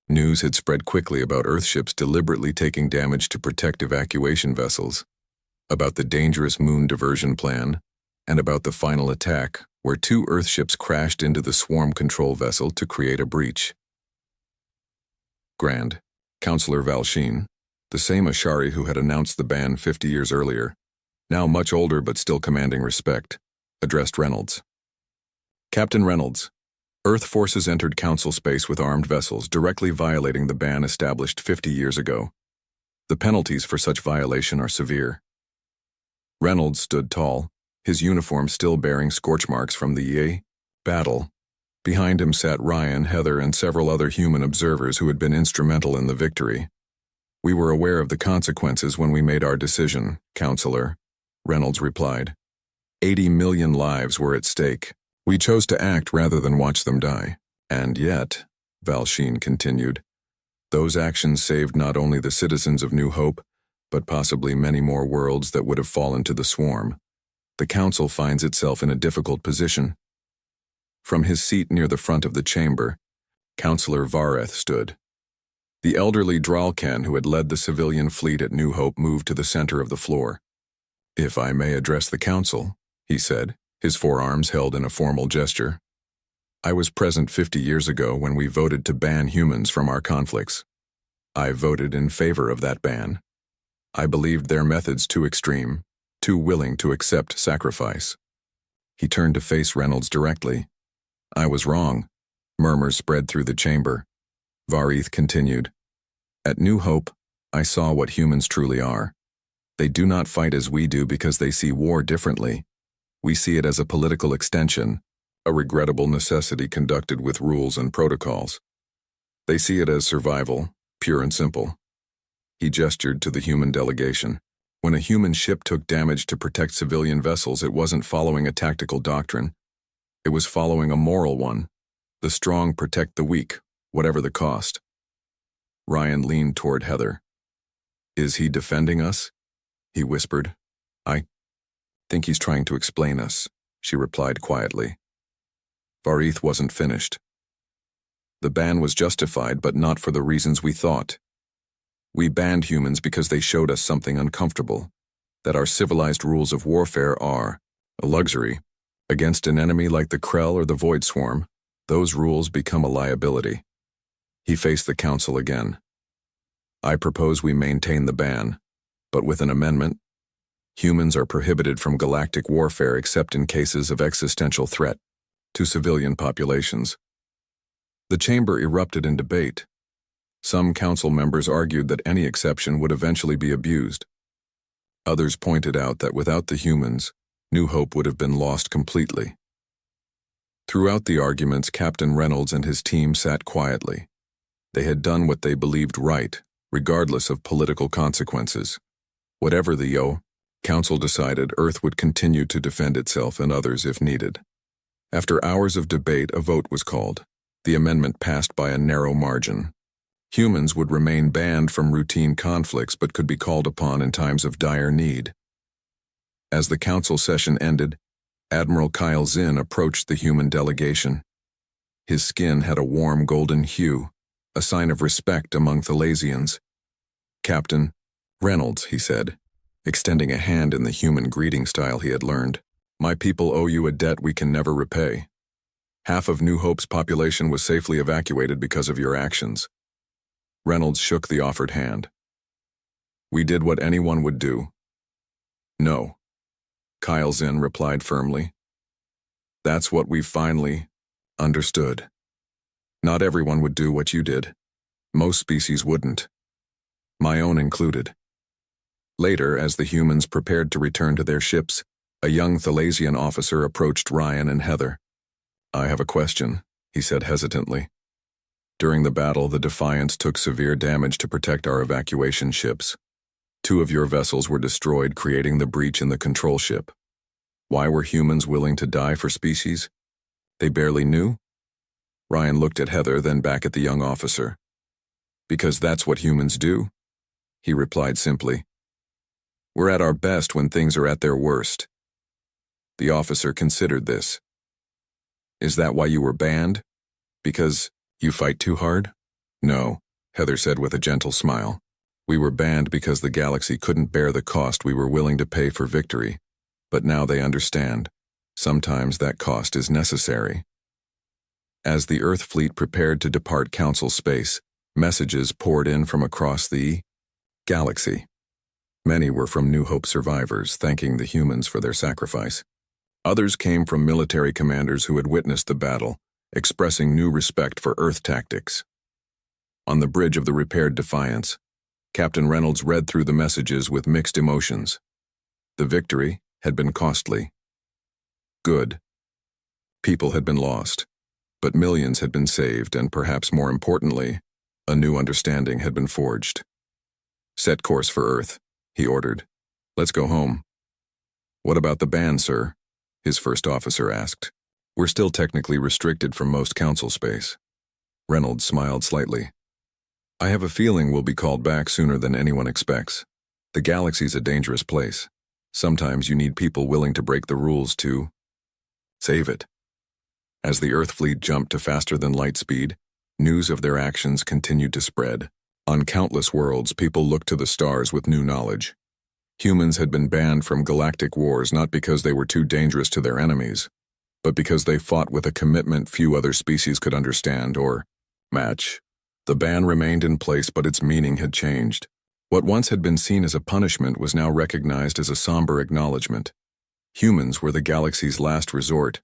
News had spread quickly about Earthships deliberately taking damage to protect evacuation vessels, about the dangerous moon diversion plan, and about the final attack, where 2 Earthships crashed into the swarm control vessel to create a breach. Grand, Councillor Valsheen, the same Ashari who had announced the ban 50 years earlier, now much older but still commanding respect, addressed Reynolds. "Captain Reynolds, Earth forces entered Council space with armed vessels, directly violating the ban established 50 years ago. The penalties for such violation are severe." Reynolds stood tall, his uniform still bearing scorch marks from the battle. Behind him sat Ryan, Heather, and several other human observers who had been instrumental in the victory. "We were aware of the consequences when we made our decision, Councillor," Reynolds replied. 80 million lives were at stake. We chose to act rather than watch them die. "And yet," Valsheen continued, "those actions saved not only the citizens of New Hope, but possibly many more worlds that would have fallen to the swarm. The Council finds itself in a difficult position." From his seat near the front of the chamber, Councillor Vareth stood. The elderly Dralkan who had led the civilian fleet at New Hope moved to the center of the floor. "If I may address the Council," he said, his forearms held in a formal gesture. "I was present 50 years ago when we voted to ban humans from our conflicts. I voted in favor of that ban. I believed their methods too extreme, too willing to accept sacrifice." He turned to face Reynolds directly. "I was wrong." Murmurs spread through the chamber. Vareth continued, "At New Hope, I saw what humans truly are. They do not fight as we do because they see war differently. We see it as a political extension, a regrettable necessity conducted with rules and protocols. They see it as survival, pure and simple." He gestured to the human delegation. When a human ship took damage to protect civilian vessels, it wasn't following a tactical doctrine. It was following a moral one. The strong protect the weak, whatever the cost. Ryan leaned toward Heather. Is he defending us? He whispered. I think he's trying to explain us, she replied quietly. Varith wasn't finished. The ban was justified, but not for the reasons we thought. We banned humans because they showed us something uncomfortable, that our civilized rules of warfare are a luxury. Against an enemy like the Krell or the Void Swarm, those rules become a liability. He faced the council again. I propose we maintain the ban, but with an amendment. Humans are prohibited from galactic warfare except in cases of existential threat to civilian populations. The chamber erupted in debate. Some council members argued that any exception would eventually be abused. Others pointed out that without the humans, New Hope would have been lost completely. Throughout the arguments, Captain Reynolds and his team sat quietly. They had done what they believed right, regardless of political consequences. Whatever the council decided, Earth would continue to defend itself and others if needed. After hours of debate, a vote was called. The amendment passed by a narrow margin. Humans would remain banned from routine conflicts but could be called upon in times of dire need. As the council session ended, Admiral Kyle Zinn approached the human delegation. His skin had a warm golden hue, a sign of respect among Thalasians. Captain Reynolds, he said, extending a hand in the human greeting style he had learned. My people owe you a debt we can never repay. Half of New Hope's population was safely evacuated because of your actions. Reynolds shook the offered hand. We did what anyone would do. No. Kyle Zinn replied firmly. That's what we finally understood. Not everyone would do what you did. Most species wouldn't. My own included. Later, as the humans prepared to return to their ships, a young Thalasian officer approached Ryan and Heather. I have a question, he said hesitantly. During the battle, the Defiance took severe damage to protect our evacuation ships. 2 of your vessels were destroyed, creating the breach in the control ship. Why were humans willing to die for species? They barely knew? Ryan looked at Heather, then back at the young officer. Because that's what humans do, he replied simply. We're at our best when things are at their worst. The officer considered this. Is that why you were banned? Because you fight too hard? No, Heather said with a gentle smile. We were banned because the galaxy couldn't bear the cost we were willing to pay for victory. But now they understand. Sometimes that cost is necessary. As the Earth fleet prepared to depart Council space, messages poured in from across the galaxy. Many were from New Hope survivors, thanking the humans for their sacrifice. Others came from military commanders who had witnessed the battle, expressing new respect for Earth tactics. On the bridge of the repaired Defiance, Captain Reynolds read through the messages with mixed emotions. The victory had been costly. Good. People had been lost, but millions had been saved, and perhaps more importantly, a new understanding had been forged. Set course for Earth, he ordered. Let's go home. What about the ban, sir? His first officer asked. We're still technically restricted from most council space. Reynolds smiled slightly. I have a feeling we'll be called back sooner than anyone expects. The galaxy's a dangerous place. Sometimes you need people willing to break the rules to save it. As the Earth fleet jumped to faster than light speed, news of their actions continued to spread. On countless worlds, people looked to the stars with new knowledge. Humans had been banned from galactic wars not because they were too dangerous to their enemies, but because they fought with a commitment few other species could understand or match. The ban remained in place, but its meaning had changed. What once had been seen as a punishment was now recognized as a somber acknowledgement. Humans were the galaxy's last resort,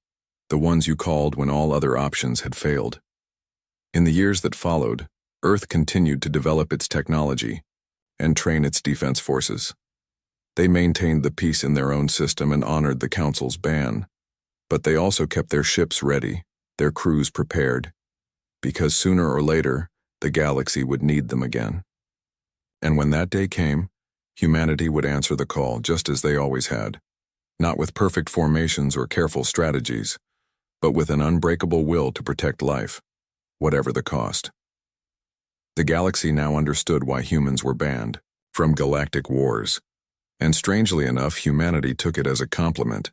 the ones you called when all other options had failed. In the years that followed, Earth continued to develop its technology and train its defense forces. They maintained the peace in their own system and honored the Council's ban, but they also kept their ships ready, their crews prepared, because sooner or later, the galaxy would need them again. And when that day came, Humanity would answer the call just as they always had, not with perfect formations or careful strategies, but with an unbreakable will to protect life, whatever the cost. The galaxy now understood why humans were banned from galactic wars, and strangely enough, humanity took it as a compliment.